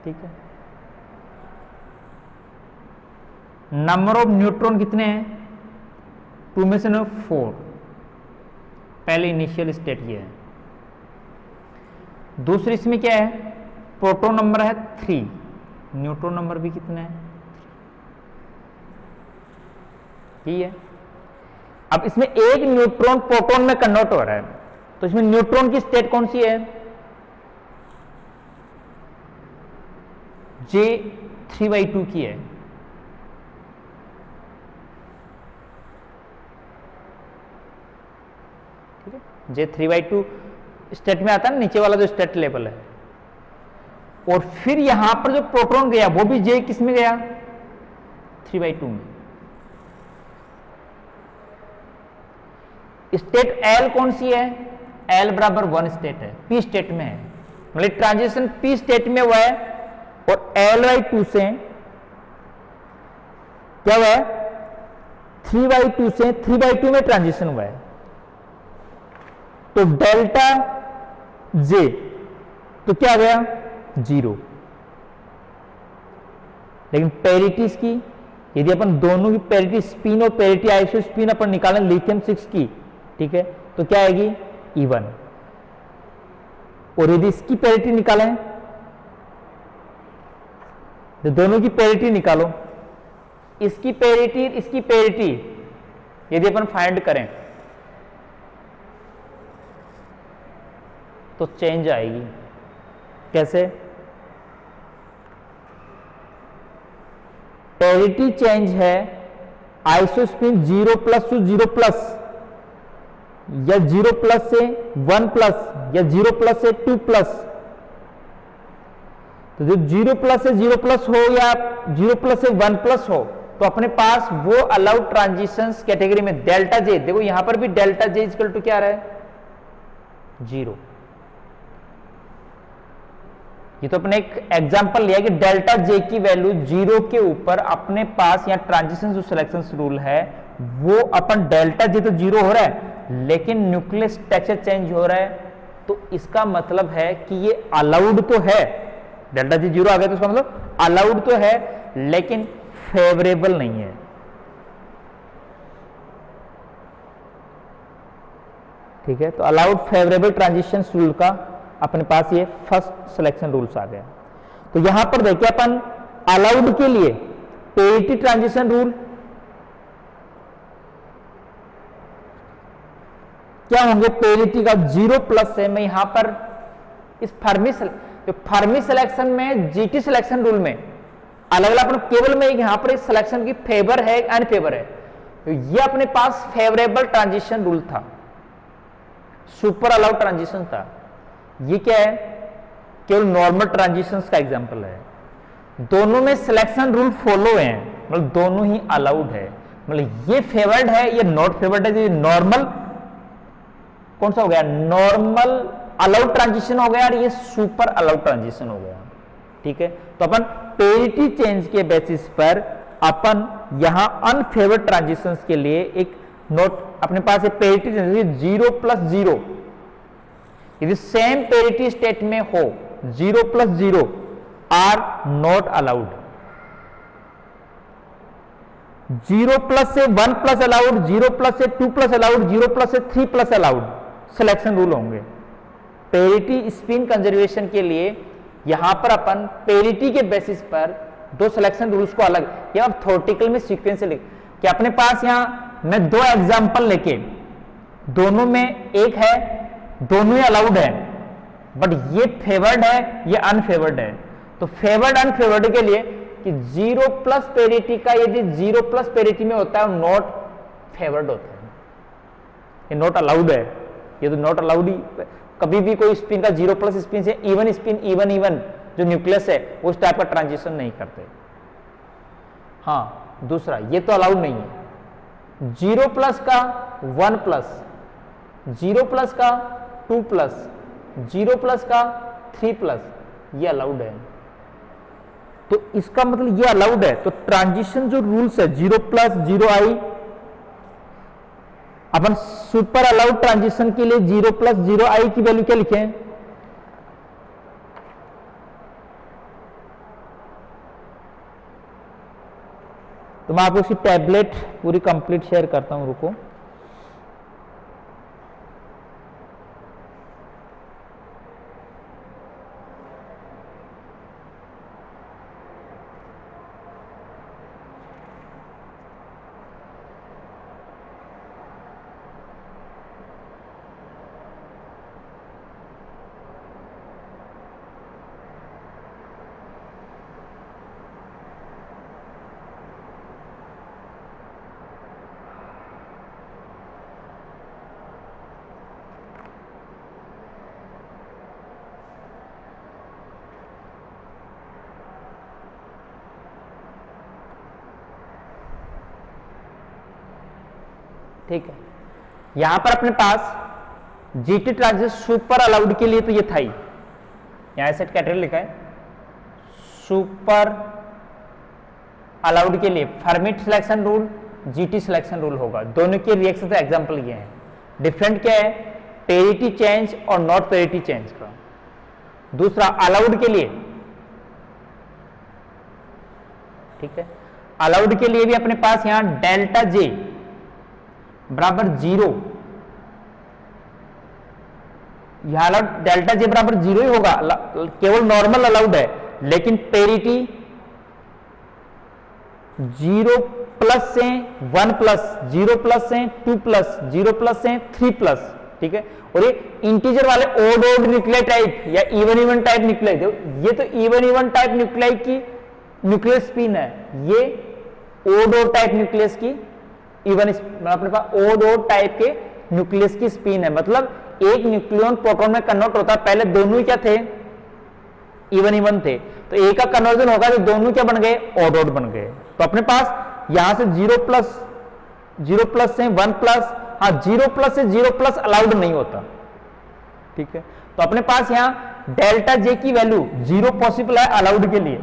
ठीक है, नंबर ऑफ न्यूट्रॉन कितने हैं? 2 में से 4। पहले इनिशियल स्टेट ये है। दूसरी इसमें क्या है? प्रोटॉन नंबर है 3, न्यूट्रॉन नंबर भी कितना है? ये है। अब इसमें एक न्यूट्रॉन प्रोटॉन में कन्वर्ट हो रहा है, तो इसमें न्यूट्रॉन की स्टेट कौन सी है? J 3/2 की है। ठीक है, J 3/2 स्टेट में आता है, नीचे वाला जो स्टेट लेवल है। और फिर यहां पर जो प्रोटॉन गया वो भी जे किस में गया, 3/2 में। स्टेट एल कौन सी है, एल बराबर 1 स्टेट है, पी स्टेट में है, मतलब ट्रांजिशन पी स्टेट में हुआ है। और L/2 से क्या हुआ है, 3/2 से 3/2 में ट्रांजिशन हुआ है। तो डेल्टा जे तो क्या गया, 0। लेकिन पेरिटीज की, यदि अपन दोनों की पेरिटी स्पिन और पेरिटी आइसो स्पिन अपन निकालें लिथियम 6 की, ठीक है, तो क्या आएगी, E1। और यदि इसकी पेरिटी निकालें, तो दोनों की पेरिटी निकालो, इसकी पेरिटी यदि अपन फाइंड करें तो चेंज आएगी। कैसे, पेरिटी चेंज है, आइसोस्पिन 0+ टू 0+, या 0+ से 1+, या 0+ से 2+। तो जो 0+ से 0+ हो या 0+ से 1+ हो, तो अपने पास वो अलाउड ट्रांजिशंस कैटेगरी में डेल्टा जे, देखो यहां पर भी डेल्टा जे इक्वल टू क्या आ रहा है, 0। ये तो अपने एक एग्जांपल लिया कि डेल्टा जे की वैल्यू 0 के ऊपर अपने पास यहाँ ट्रांजिशन जो सिलेक्शन रूल है वो अपन डेल्टा जे तो 0 हो रहा है, लेकिन न्यूक्लियस स्ट्रक्चर चेंज हो रहा है। तो इसका मतलब है कि ये अलाउड तो है, डेल्टा जी 0 आ गया तो इसका मतलब अलाउड तो है लेकिन फेवरेबल नहीं है। ठीक है, तो अलाउड फेवरेबल ट्रांजिशन रूल का अपने पास ये फर्स्ट सिलेक्शन रूल्स आ गया। तो यहां पर देखिए अपन अलाउड के लिए पेरिटी ट्रांजिशन रूल क्या होंगे, पेरिटी का 0+ है। मैं यहां पर इस फर्मी सिलेक्शन में जीटी सिलेक्शन रूल में अलग अलग अपन केवल में यहां पर इस सिलेक्शन की फेवर है अनफेवर है, तो ये अपने पास फेवरेबल ट्रांजिशन रूल था, सुपर अलाउड ट्रांजिशन था। ये क्या है, केवल नॉर्मल ट्रांजिशंस का एग्जांपल है। दोनों में सिलेक्शन रूल फॉलो हैं, मतलब दोनों ही अलाउड है, मतलब ये फेवर्ड है ये नॉट फेवर्ड है। ये नॉर्मल कौन सा हो गया, नॉर्मल अलाउड ट्रांजिशन हो गया और ये सुपर अलाउड ट्रांजिशन हो गया। ठीक है, तो अपन पेरिटी चेंज के बेसिस पर अपन यहां अनफेवर्ड ट्रांजिशंस के लिए एक नोट अपने पास एक पेरिटी 0+0 यदि सेम पेरिटी स्टेट में हो 0+0 आर नॉट अलाउड, 0+ से 1+ अलाउड, 0+ से 2+ अलाउड, 0+ से 3+ अलाउड सिलेक्शन रूल होंगे। पेरिटी स्पिन कंजर्वेशन के लिए यहां पर अपन पेरिटी के बेसिस पर दो सिलेक्शन रूल्स को अलग या थ्योरेटिकल में सीक्वेंस से लिख कि अपने पास यहां मैं दो एग्जांपल लेके दोनों में एक है, दोनों ही अलाउड है, बट ये फेवर्ड है ये अनफेवर्ड है। तो फेवर्ड अनफेवर्ड के लिए कि 0+ पेरिटी का यदि 0+ पेरिटी में होता है नॉट फेवर्ड होता है, ये नॉट अलाउड है, ये तो नॉट अलाउड ही। कभी भी कोई स्पिन का 0+ स्पिन से इवन स्पिन इवन जो न्यूक्लियस है उस टाइप का ट्रांजिशन नहीं करते। हाँ, दूसरा ये तो अलाउड नहीं है, 0+ का 1+, 0+ का 2+, 0+ का 3+ ये अलाउड है। तो इसका मतलब ये अलाउड है। तो ट्रांजिशन जो रूल्स है 0+, 0i अपन सुपर अलाउड ट्रांजिशन के लिए 0+, 0i की वैल्यू क्या लिखें, तो मैं आपको इसकी टैबलेट पूरी कंप्लीट शेयर करता हूं, रुको। ठीक है। यहां पर अपने पास जीटी ट्रांजिशन सुपर अलाउड के लिए तो ये था ही, यहां सेट कैटेगरी लिखा है सुपर अलाउड के लिए फर्मिट selection rule, GT selection rule होगा। दोनों के रिएक्शन से एग्जांपल ये हैं। डिफरेंट क्या है, पेरिटी चेंज और नॉट पेरिटी चेंज का। दूसरा अलाउड के लिए, ठीक है, अलाउड के लिए भी अपने पास यहां डेल्टा जे बराबर 0, यहां डेल्टा जे बराबर 0 ही होगा, केवल नॉर्मल अलाउड है, लेकिन पेरिटी 0 प्लस से 1 प्लस, 0 प्लस से 2 प्लस, 0 प्लस से 3 प्लस, ठीक है। और ये इंटीजर वाले ओड ओड न्यूक्लियाई टाइप या इवन इवन टाइप न्यूक्लियाई, ये तो इवन इवन टाइप न्यूक्लियाई की न्यूक्लियस स्पिन है, ये ओड ओड टाइप न्यूक्लियस की इवन, अपने पास ओड ओड टाइप के न्यूक्लियस की स्पिन है, मतलब एक न्यूक्लियन प्रोटॉन में कन्वर्ट होता है। पहले दोनों ही क्या थे, इवन इवन थे, तो एक का कन्वर्जन होगा तो दोनों क्या बन गए, ऑड ऑड बन गए। तो अपने पास यहां से 0 प्लस से 1 प्लस, हाँ 0 प्लस से 0 प्लस अलाउड नहीं होता, ठीक है। तो अपने पास यहां डेल्टा जे की वैल्यू 0 पॉसिबल है अलाउड के लिए,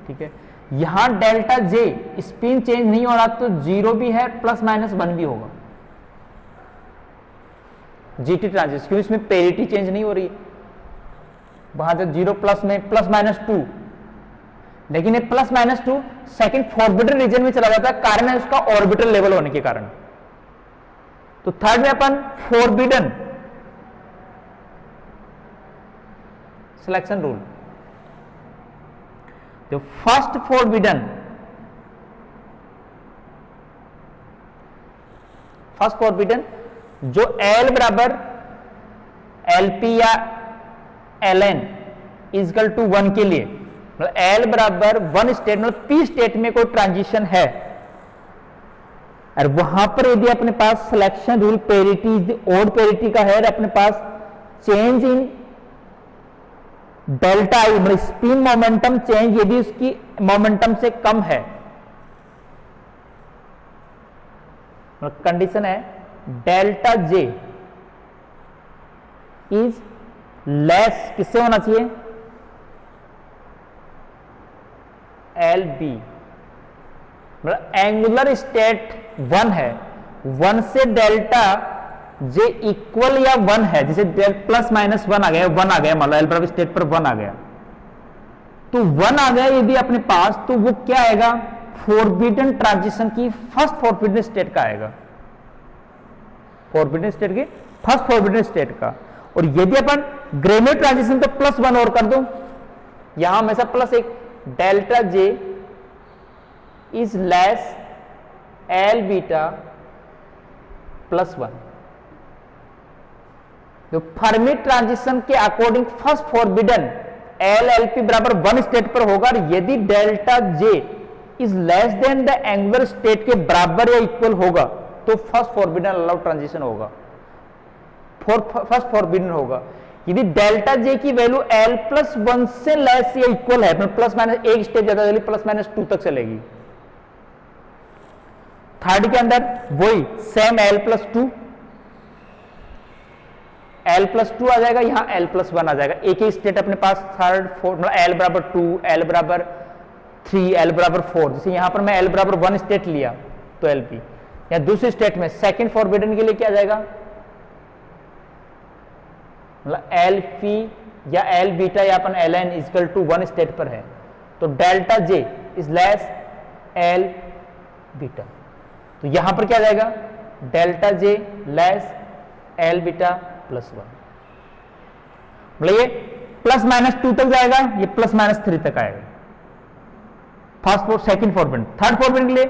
ठीक है। यहां डेल्टा जे स्पिन चेंज नहीं हो रहा तो 0 भी है, प्लस माइनस 1 भी होगा जीटी ट्रांजिशन, क्यों, इसमें पेरिटी चेंज नहीं हो रही, वहां से 0 प्लस में प्लस माइनस 2, लेकिन ये plus minus 2 second forbidden region में चला जाता है, कारण है उसका ऑर्बिटल लेवल होने के कारण। तो थर्ड में अपन फॉरबिडन सिलेक्शन रूल, जो फर्स्ट फॉरबिडन जो L बराबर LP या LN इजकल टू 1 के लिए, मतलब L बराबर 1 स्टेट, मतलब P स्टेट में कोई ट्रांजिशन है और वहां पर यदि अपने पास selection rule parity odd parity का है, अपने पास चेंज इन डेल्टा आई, मतलब स्पिन मोमेंटम चेंज यदि उसकी मोमेंटम से कम है, मतलब कंडीशन है डेल्टा जे इज लेस, किससे होना चाहिए, एल बी, मतलब एंगुलर स्टेट 1 है, 1 से डेल्टा जे इक्वल या 1 है, जैसे प्लस माइनस 1 आ गया, 1 आ गया, मान लो एल बराबर स्टेट पर 1 आ गया, तो 1 आ गया यदि अपने पास, तो वो क्या आएगा, फॉरबिडन ट्रांजिशन की फर्स्ट फॉरबिडन स्टेट का आएगा, फॉरबिडन स्टेट की फर्स्ट फॉरबिडन स्टेट का। और यदि अपन ग्रेजुएट ट्रांजिशन तो प्लस 1 और कर दो, यहां हमेशा प्लस एक, delta J is less L beta plus 1, जो फर्मी ट्रांजिशन के according first forbidden L L P बराबर 1 स्टेट पर होगा, और यदि delta J is less than the angular state के बराबर या इक्वल होगा तो फर्स्ट फॉरबिडन अलाउड ट्रांजिशन होगा, फर्स्ट फॉरबिडन होगा। यदि डेल्टा जे की वैल्यू एल प्लस 1 से लेस या इक्वल है, प्लस माइनस एक स्टेप ज्यादा चलेगी, प्लस माइनस 2 तक चलेगी। थर्ड के अंदर वही same L plus 2, L plus 2 आ जाएगा, यहां एल प्लस 1 आ जाएगा, एक ही स्टेट अपने पास थर्ड फोर्थ, मतलब एल बराबर 2, एल बराबर 3, एल बराबर 4, जैसे यहां पर मैं एल बराबर 1 स्टेट लिया तो एल पी, या दूसरी स्टेट में सेकंड फॉरबिडन के लिए क्या आ जाएगा, मतलब एल पी या एल बीटा या अपन L N is equal to 1 state पर है, तो delta J is less L beta, तो यहां पर क्या आ जाएगा, delta J less L beta plus 1, मतलब ये प्लस माइनस 2 तक जाएगा, ये प्लस माइनस 3 तक आएगा, first four second forbidden. Third forbidden के लिए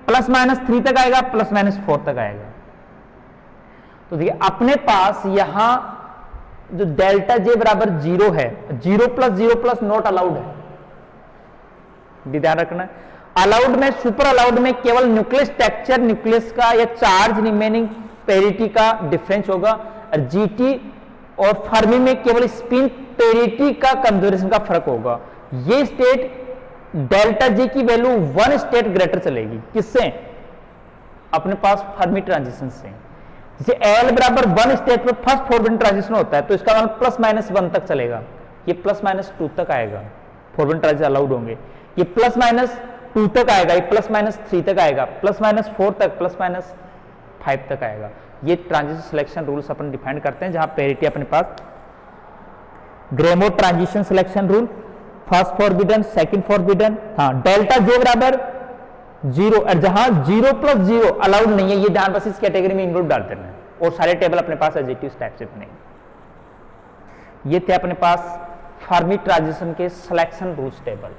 प्लस माइनस 3 तक आएगा, प्लस माइनस 4 तक आएगा। तो देखिए अपने पास यहां जो डेल्टा जे बराबर 0 है, 0 प्लस नॉट अलाउड है, ध्यान रखना। अलाउड में, सुपर अलाउड में केवल न्यूक्लियस टेक्सचर, न्यूक्लियस का या चार्ज रिमेनिंग पेरिटी का डिफरेंस होगा, और जीटी और फर्मी में केवल स्पिन पेरिटी का कंजर्वेशन का फर्क होगा। ये स्टेट डेल्टा जी की वैल्यू 1 स्टेट ग्रेटर चलेगी, किससे, अपने पास फर्मी ट्रांजिशन से। जैसे एल बराबर 1 स्टेट में फर्स्ट फॉरवर्ड ट्रांजिशन होता है तो इसका मतलब +-1 तक चलेगा, ये +-2 तक आएगा, फॉरवर्ड ट्रांजिशन अलाउड होंगे। ये +-2 तक आएगा, ये +-3 तक आएगा, +-4 तक, +-5 तक आएगा। ये ट्रांजिशन सिलेक्शन रूल्स अपन डिफाइन करते हैं, जहां पेरिटी अपने पास Gamow transition selection rule, first forbidden, second forbidden, हाँ डेल्टा जे बराबर 0, और जहां 0+0 अलाउड नहीं है, ये ध्यान बस इस कैटेगरी में इंक्लूड डाल देना है, और सारे टेबल अपने पास एडजेक्टिव टाइप से बने। ये थे अपने पास फर्मी ट्रांजिशन के सिलेक्शन रूल्स टेबल।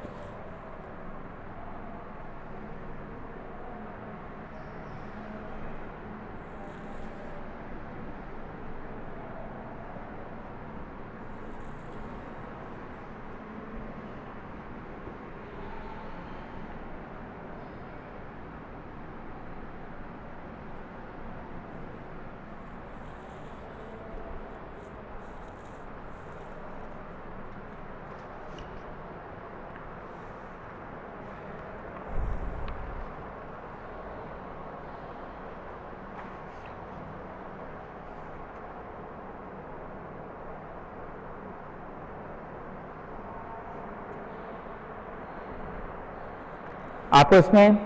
आपको इसमें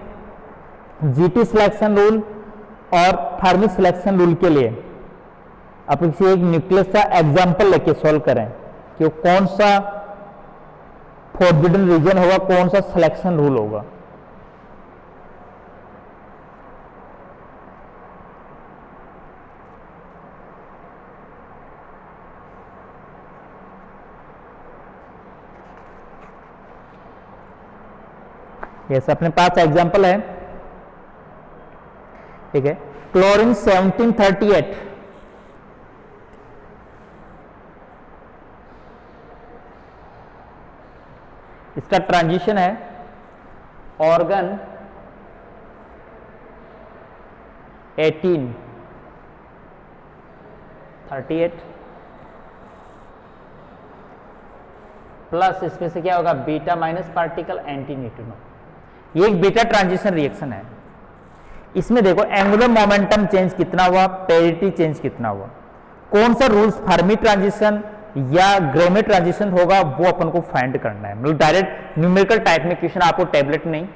जीटी सिलेक्शन रूल और फर्मी सिलेक्शन रूल के लिए आप किसी एक न्यूक्लियस का एग्जांपल लेके सॉल्व करें कि वो कौन सा फॉरबिडन रीजन होगा, कौन सा सिलेक्शन रूल होगा। यस, अपने पास एग्जांपल है, ठीक है, क्लोरीन 1738, इसका ट्रांजिशन है ऑर्गन 1838 प्लस इसमें से क्या होगा, beta minus particle anti neutrino. ये एक बीटा ट्रांजिशन रिएक्शन है। इसमें देखो एंगुलर मोमेंटम चेंज कितना हुआ, पेरिटी चेंज कितना हुआ, कौन सा रूल्स फर्मी ट्रांजिशन या ग्रेमे ट्रांजिशन होगा वो अपन को फाइंड करना है। मतलब डायरेक्ट न्यूमेरिकल टाइप में क्वेश्चन, आपको टेबलेट नहीं।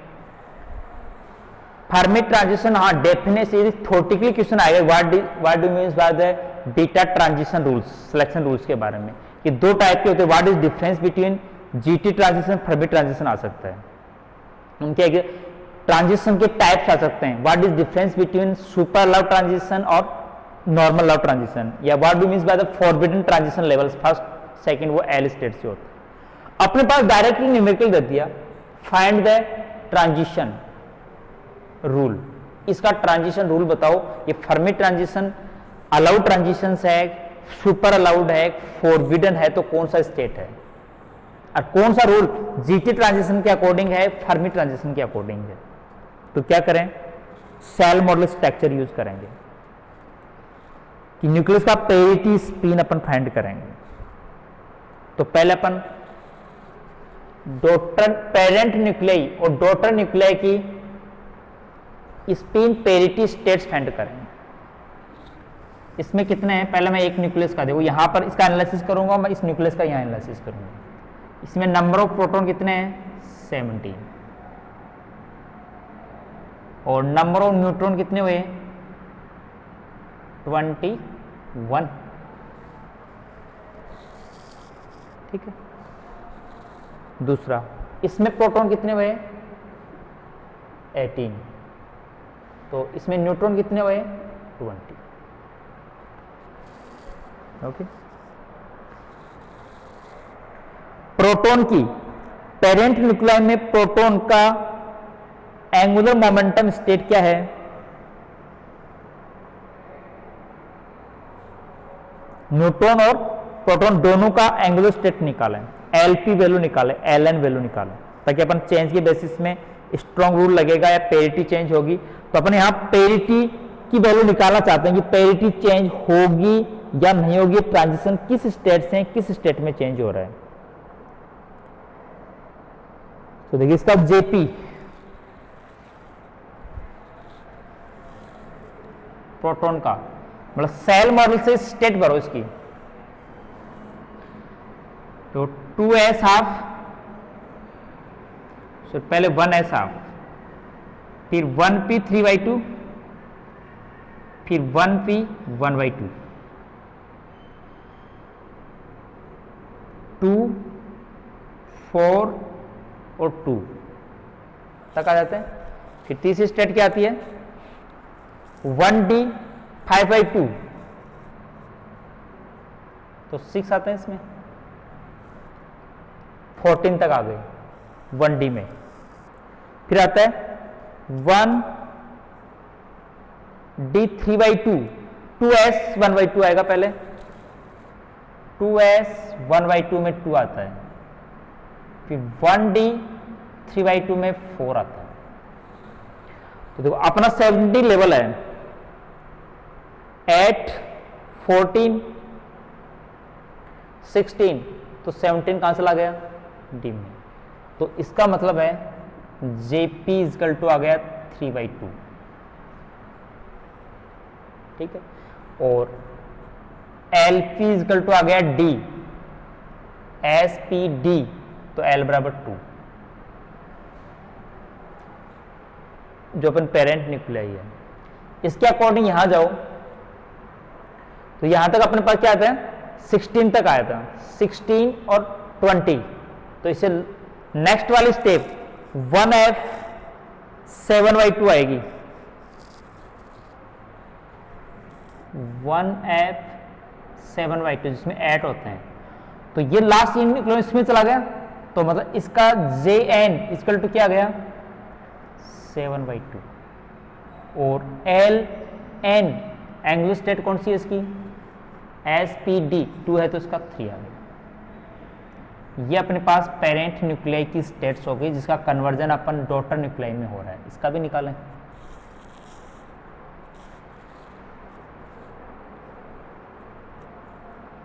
फर्मी ट्रांजिशन, हाँ डेफिनेटली थ्योरेटिकली क्वेश्चन आएगा, what do means by the beta transition rules, selection rules के बारे में, कि दो टाइप के होते हैं, what is difference between GT transition, Fermi transition आ सकता है, उनके ट्रांजिशन के टाइप्स आ सकते हैं, what is difference between super love transition और नॉर्मल लव ट्रांजिशन, या what do means by the forbidden transition levels, first second, वो एल स्टेट से होता है। अपने पास डायरेक्टली न्यूमेरिकल दे दिया, फाइंड द ट्रांजिशन रूल, इसका ट्रांजिशन रूल बताओ। ये फर्मी ट्रांजिशन अलाउड ट्रांजिशन है, सुपर अलाउड है, फॉरबिडन है, तो कौन सा स्टेट है, और कौन सा रूल जीटी ट्रांजिशन के अकॉर्डिंग है, फर्मी ट्रांजिशन के अकॉर्डिंग है। तो क्या करें, सेल मॉडल स्ट्रक्चर यूज करेंगे कि न्यूक्लियस का पेरिटी स्पिन अपन फाइंड करेंगे। तो पहले अपन डॉटर पेरेंट न्यूक्लियाई और डॉटर न्यूक्लियाई की स्पिन पेरिटी स्टेट्स फाइंड करेंगे। इसमें कितने हैं, पहले मैं एक न्यूक्लियस का देखो, यहां पर इसका एनालिसिस करूंगा, मैं इस न्यूक्लियस का यहां एनालिसिस करूंगा। इसमें नंबर ऑफ प्रोटॉन कितने हैं, 17, और नंबर ऑफ न्यूट्रॉन कितने हुए, 21, ठीक है। दूसरा, इसमें प्रोटॉन कितने हुए, 18, तो इसमें न्यूट्रॉन कितने हुए, 20, ओके। प्रोटॉन की पेरेंट न्यूक्लियाई में प्रोटॉन का एंगुलर मोमेंटम स्टेट क्या है, न्यूट्रॉन और प्रोटॉन दोनों का एंगुलर स्टेट निकालें, एलपी वैल्यू निकालें, एलएन वैल्यू निकालें, ताकि अपन चेंज के बेसिस में स्ट्रॉन्ग रूल लगेगा या पेरिटी चेंज होगी, तो अपन यहां पेरिटी की वैल्यू निकालना चाहते हैं कि पेरिटी चेंज होगी या नहीं होगी, ट्रांजिशन किस स्टेट से किस स्टेट में चेंज हो रहा है। तो देखिए इसका जेपी प्रोटॉन का मतलब सेल मॉडल से स्टेट भरो इसकी। तो 2s हाफ, पहले 1s हाफ, फिर 1p 3/2, फिर 1p 1/2, 2 4 और 2 तक आ जाते हैं। फिर तीसरी स्टेट क्या आती है 1d 5/2, तो 6 आते हैं इसमें, 14 तक आ गए 1d में। फिर आता है 1d 3/2, 2s 1/2 आएगा पहले, 2s 1/2 में 2 आता है, फिर 1d 3/2 में 4 आता है। तो देखो अपना 70 लेवल है, 8 14 16, तो 17 कहां से ला गया डी में। तो इसका मतलब है JP इक्वल टू आ गया 3/2, ठीक है। और LP इक्वल टू आ गया D, SPD, तो L बराबर 2, जो अपन पेरेंट न्यूक्लियाई है। इसके अकॉर्डिंग यहां जाओ तो यहां तक अपने पास क्या आता है 16 तक आया था, 16 और 20, तो इसे नेक्स्ट वाली स्टेप 1f 7/2 आएगी, 1f 7/2 जिसमें 8 होते हैं। तो ये लास्ट न्यूक्लियन इसमें चला गया, तो मतलब इसका Jn इक्वल टू क्या गया 7/2, और Ln एंगुलर स्टेट कौन सी है इसकी SPD 2 है, तो इसका 3 आ गया। ये अपने पास पेरेंट न्यूक्लियाई की स्टेट्स हो गई, जिसका कन्वर्जन अपन डॉटर न्यूक्लियाई में हो रहा है। इसका भी निकालें।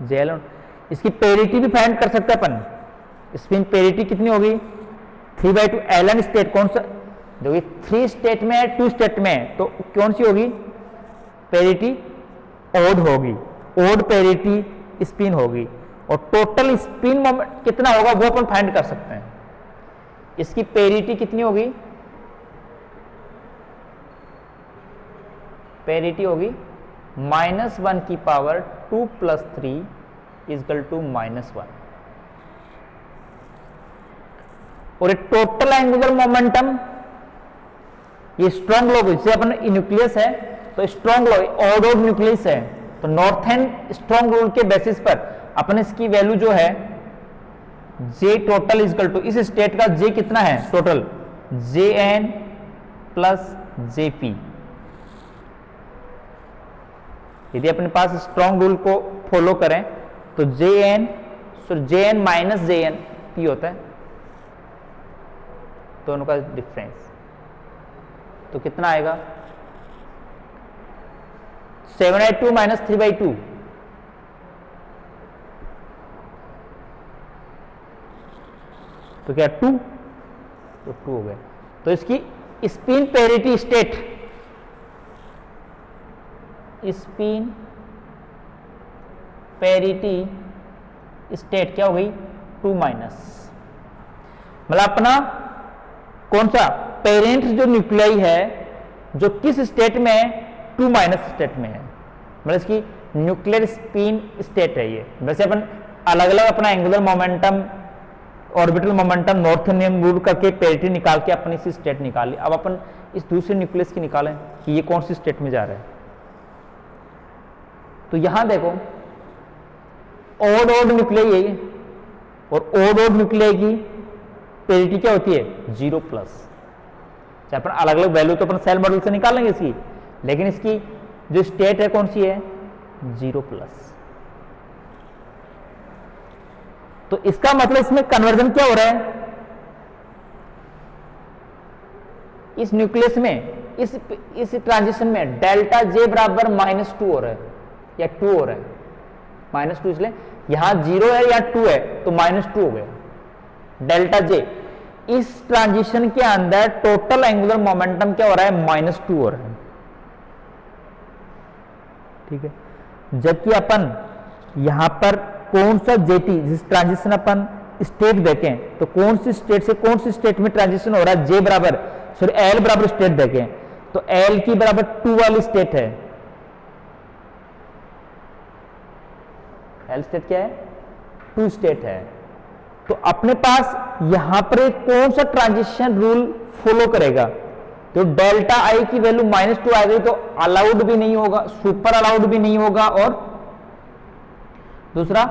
जेल इसकी पेरिटी भी फाइंड कर सकते हैं अपन। स्पिन पेरिटी कितनी होगी 3/2, Ln स्टेट कौन सा देखिए 3 स्टेट में है 2 स्टेट में है, तो कौन सी होगी पेरिटी ओड होगी, ओड पेरिटी स्पिन होगी, और टोटल स्पिन मोमेंट कितना होगा वो अपन फाइंड कर सकते हैं। इसकी पेरिटी कितनी होगी, पेरिटी होगी -1 की पावर 2 + 3 इक्वल टू -1, और टोटल एंगुलर मोमेंटम ये स्ट्रॉन्ग लॉ, जिसे अपन न्यूक्लियस है तो strong law odd odd nucleus है, तो नॉर्थन स्ट्रॉन्ग रूल के बेसिस पर अपन इसकी वैल्यू जो है J टोटल इक्वल टू इस स्टेट का J कितना है टोटल Jn प्लस Jp। यदि अपने पास स्ट्रॉन्ग रूल को फॉलो करें तो Jn माइनस Jn P होता है, दोनों का डिफरेंस, तो कितना आएगा 7/2 माइनस 3/2, तो क्या 2, तो 2 हो गया। तो इसकी spin parity state, spin parity state क्या हो गई 2 माइनस, मतलब अपना कौन सा पेरेंट जो न्यूक्लियाई है जो किस स्टेट में है 2 माइनस स्टेट में है, मतलब इसकी न्यूक्लियर स्पिन स्टेट है ये। वैसे अपन अलग अलग अपना एंगुलर मोमेंटम ऑर्बिटल मोमेंटम नॉर्थनियन रूल करके पेरिटी निकाल के अपनी सी स्टेट निकाल ली। अब अपन इस दूसरे न्यूक्लियस की निकालें कि ये कौन सी स्टेट में जा रहा है। तो यहां देखो ओड ओड न्यूक्लियाई है ये, और ओड ओड न्यूक्लियाई की पेरिटी क्या होती है 0+। चाहे अपन अलग अलग वैल्यू तो अपन सेल मॉडल से निकाल लेंगे इसकी, लेकिन इसकी जो स्टेट है कौन सी है 0+। तो इसका मतलब इसमें कन्वर्जन क्या हो रहा है इस न्यूक्लियस में, इस ट्रांजिशन में डेल्टा J बराबर -2 हो रहा है या 2 हो रहा है, -2 इसलिए यहां 0 है या 2 है तो -2 हो गया डेल्टा J। इस ट्रांजिशन के अंदर टोटल एंगुलर मोमेंटम क्या हो रहा है -2 हो रहा है। ठीक है। जबकि अपन यहां पर कौन सा जेटी जिस ट्रांजिशन अपन स्टेट देखें तो कौन सी स्टेट से कौन सी स्टेट में ट्रांजिशन हो रहा है, जे बराबर सॉरी एल बराबर स्टेट देखें तो एल की बराबर 2 वाली स्टेट है, एल स्टेट क्या है, 2 स्टेट है। तो अपने पास यहां पर एक कौन सा ट्रांजिशन रूल फॉलो करेगा, तो डेल्टा आई की वैल्यू -2 आ गई तो अलाउड भी नहीं होगा, सुपर अलाउड भी नहीं होगा और दूसरा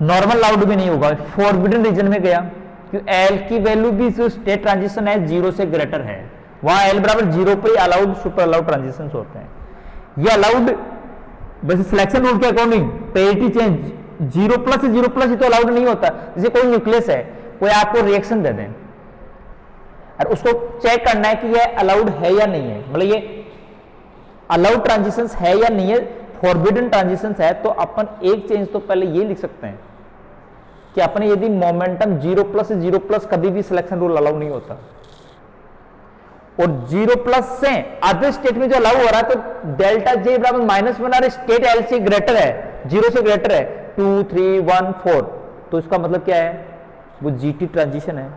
नॉर्मल अलाउड भी नहीं होगा, फॉरबिडन रीजन में गया। क्योंकि एल की वैल्यू भी जो स्टेट ट्रांजिशन है 0 से ग्रेटर है, वहां एल बराबर 0 पर अलाउड सुपर अलाउड ट्रांजिशन होते हैं। ये अलाउड वैसे सिलेक्शन रूल के अकॉर्डिंग पेरिटी चेंज 0+ से 0+ ही तो अलाउड नहीं होता। जैसे कोई न्यूक्लियस है, कोई आपको रिएक्शन दे दें और उसको चेक करना है कि ये अलाउड है या नहीं है, मतलब ये अलाउड ट्रांजिशंस है या नहीं है, फॉरबिडन ट्रांजिशंस है, तो अपन एक चेंज तो पहले ये लिख सकते हैं कि अपने यदि मोमेंटम 0+ से 0+ कभी भी सिलेक्शन रूल अलाउ नहीं होता और 0+ से अदर स्टेट में जो अलाउ हो रहा है तो डेल्टा जे बराबर -1 और स्टेट एल से ग्रेटर है, 0 से ग्रेटर है 2, 3, 1, 4, तो इसका मतलब क्या है, वो जीटी ट्रांजिशन है।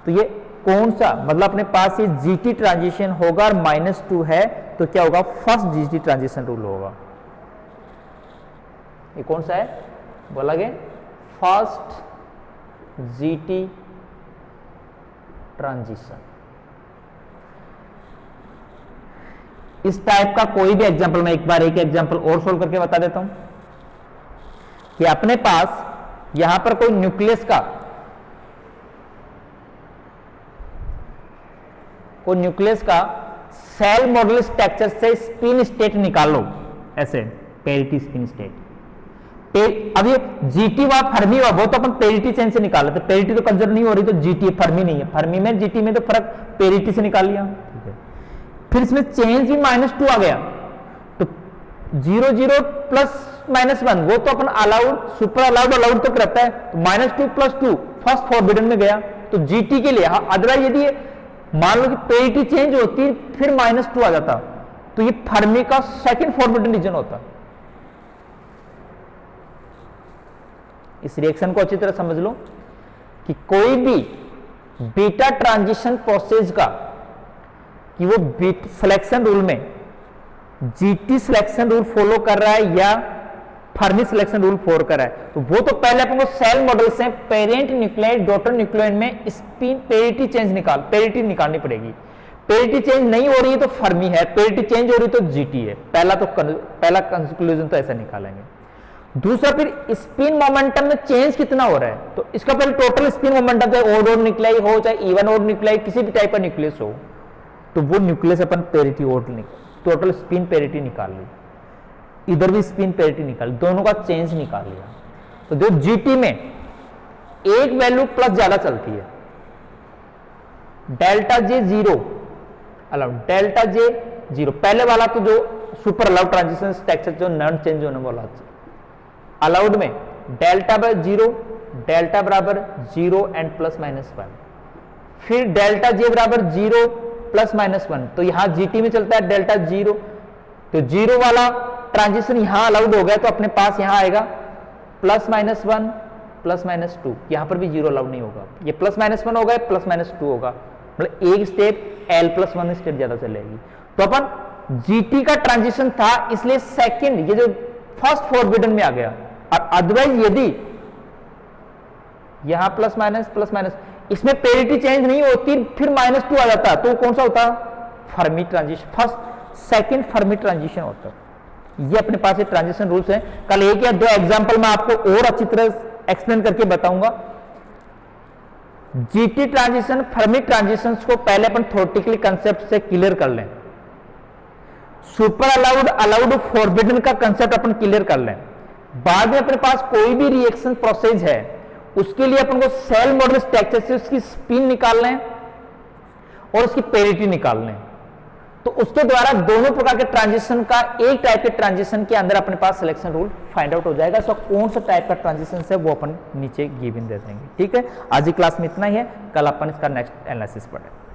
तो ये कौन सा, मतलब अपने पास ये जीटी ट्रांजिशन होगा और -2 है तो क्या होगा, फर्स्ट जीटी ट्रांजिशन रूल होगा। ये कौन सा है, बोला गया फर्स्ट जीटी ट्रांजिशन। इस टाइप का कोई भी एग्जांपल मैं एक बार एक एग्जांपल और सोल्व करके बता देता हूं कि अपने पास यहां पर कोई न्यूक्लियस का सेल मॉडल स्ट्रक्चर से स्पिन स्टेट निकालो, ऐसे पेरिटी स्पिन स्टेट। अब ये जीटी व फर्मी हुआ वो तो अपन पेरिटी चेंज से निकाल लेते, पेरिटी तो कंसिडर नहीं हो रही तो जीटी फर्मी नहीं है, फर्मी में जीटी में तो फर्क पेरिटी से निकाल लिया। फिर इसमें चेंज भी -2 आ गया तो 0, 0 + -1 वो तो अपन अलाउड सुपर अलाउड तो करता है, तो -2 + 2 फर्स्ट फॉरबिडन में गया तो जीटी के लिए। अदरवाइज यदि मान लो कि पेरिटी चेंज होती फिर -2 आ जाता तो ये फर्मी का सेकंड फॉरबिडन रीजन होता। इस रिएक्शन को अच्छी तरह समझ लो कि कोई भी बीटा ट्रांजिशन प्रोसेस का कि वो सिलेक्शन रूल में जीटी सिलेक्शन रूल फॉलो कर रहा है या फर्मी सिलेक्शन रूल फॉलो कर रहा है, तो वो तो पहले अपन को सेल मॉडल से पेरेंट न्यूक्लियाइड डॉटर न्यूक्लियोइड में स्पिन पेरिटी निकालनी पड़ेगी। पेरिटी चेंज नहीं हो रही है तो फर्मी है, पेरिटी चेंज हो रही तो जीटी है। पहला कंक्लूजन तो ऐसा निकालेंगे। दूसरा फिर स्पिन मोमेंटम में चेंज कितना हो रहा है, तो इसका पहले टोटल स्पिन मोमेंटम चाहे ओड और न्यूक्लियाई हो चाहे इवन और न्यूक्लियाई किसी भी टाइप का न्यूक्लियस हो, तो वो न्यूक्लियस अपन parity odd total spin parity निकाल ली, इधर भी स्पिन पेरिटी निकाल, दोनों का चेंज निकाल लिया। तो जो जीटी में एक वैल्यू प्लस ज्यादा चलती है, delta J 0 allowed, delta J 0 पहले वाला तो जो सुपर अलाउड ट्रांजिशन स्ट्रक्चर जो नॉन चेंज होने वाला अलाउड में डेल्टा बाय 0, डेल्टा बराबर 0 एंड +-1, फिर डेल्टा जे बराबर 0 +-1, तो यहां जीटी में चलता है डेल्टा 0, तो 0 वाला ट्रांजिशन यहां अलाउड हो गया तो अपने पास यहां आएगा +-1 +-2, यहां पर भी 0 अलाउड नहीं होगा, ये +-1 होगा +-2 होगा, मतलब एक स्टेप L+1 स्टेप ज्यादा चलेगी। तो अपन जीटी का ट्रांजिशन था इसलिए सेकंड ये जो फर्स्ट फॉरबिडन में आ गया, और अदरवाइज यदि यहां +-, इसमें पेरिटी चेंज नहीं होती फिर -2 आ जाता तो कौन सा होता, Fermi transition, first second Fermi transition होता। ये अपने पास ये ट्रांजिशन रूल्स हैं। कल एक या दो एग्जांपल मैं आपको और अच्छी तरह एक्सप्लेन करके बताऊंगा। जीटी ट्रांजिशन फर्मी ट्रांजिशन को पहले अपन थ्योरेटिकली कंसेप्ट से क्लियर कर लें, सुपर अलाउड फॉरबिडन का कंसेप्ट अपन क्लियर कर लें, बाद में अपने पास कोई भी रिएक्शन प्रोसेस है उसके लिए अपन को सेल मॉडल स्ट्रक्चर से उसकी स्पिन निकाल लें और उसकी पेरिटी निकाल लें, तो उसके द्वारा दोनों प्रकार के ट्रांजिशन का एक टाइप के ट्रांजिशन के अंदर अपने पास सिलेक्शन रूल फाइंड आउट हो जाएगा। सो कौन सा टाइप का ट्रांजिशन है वो अपन नीचे गिवन दे देंगे। ठीक है, आज की क्लास में इतना ही है, कल अपन इसका नेक्स्ट एनालिसिस पढ़ेंगे।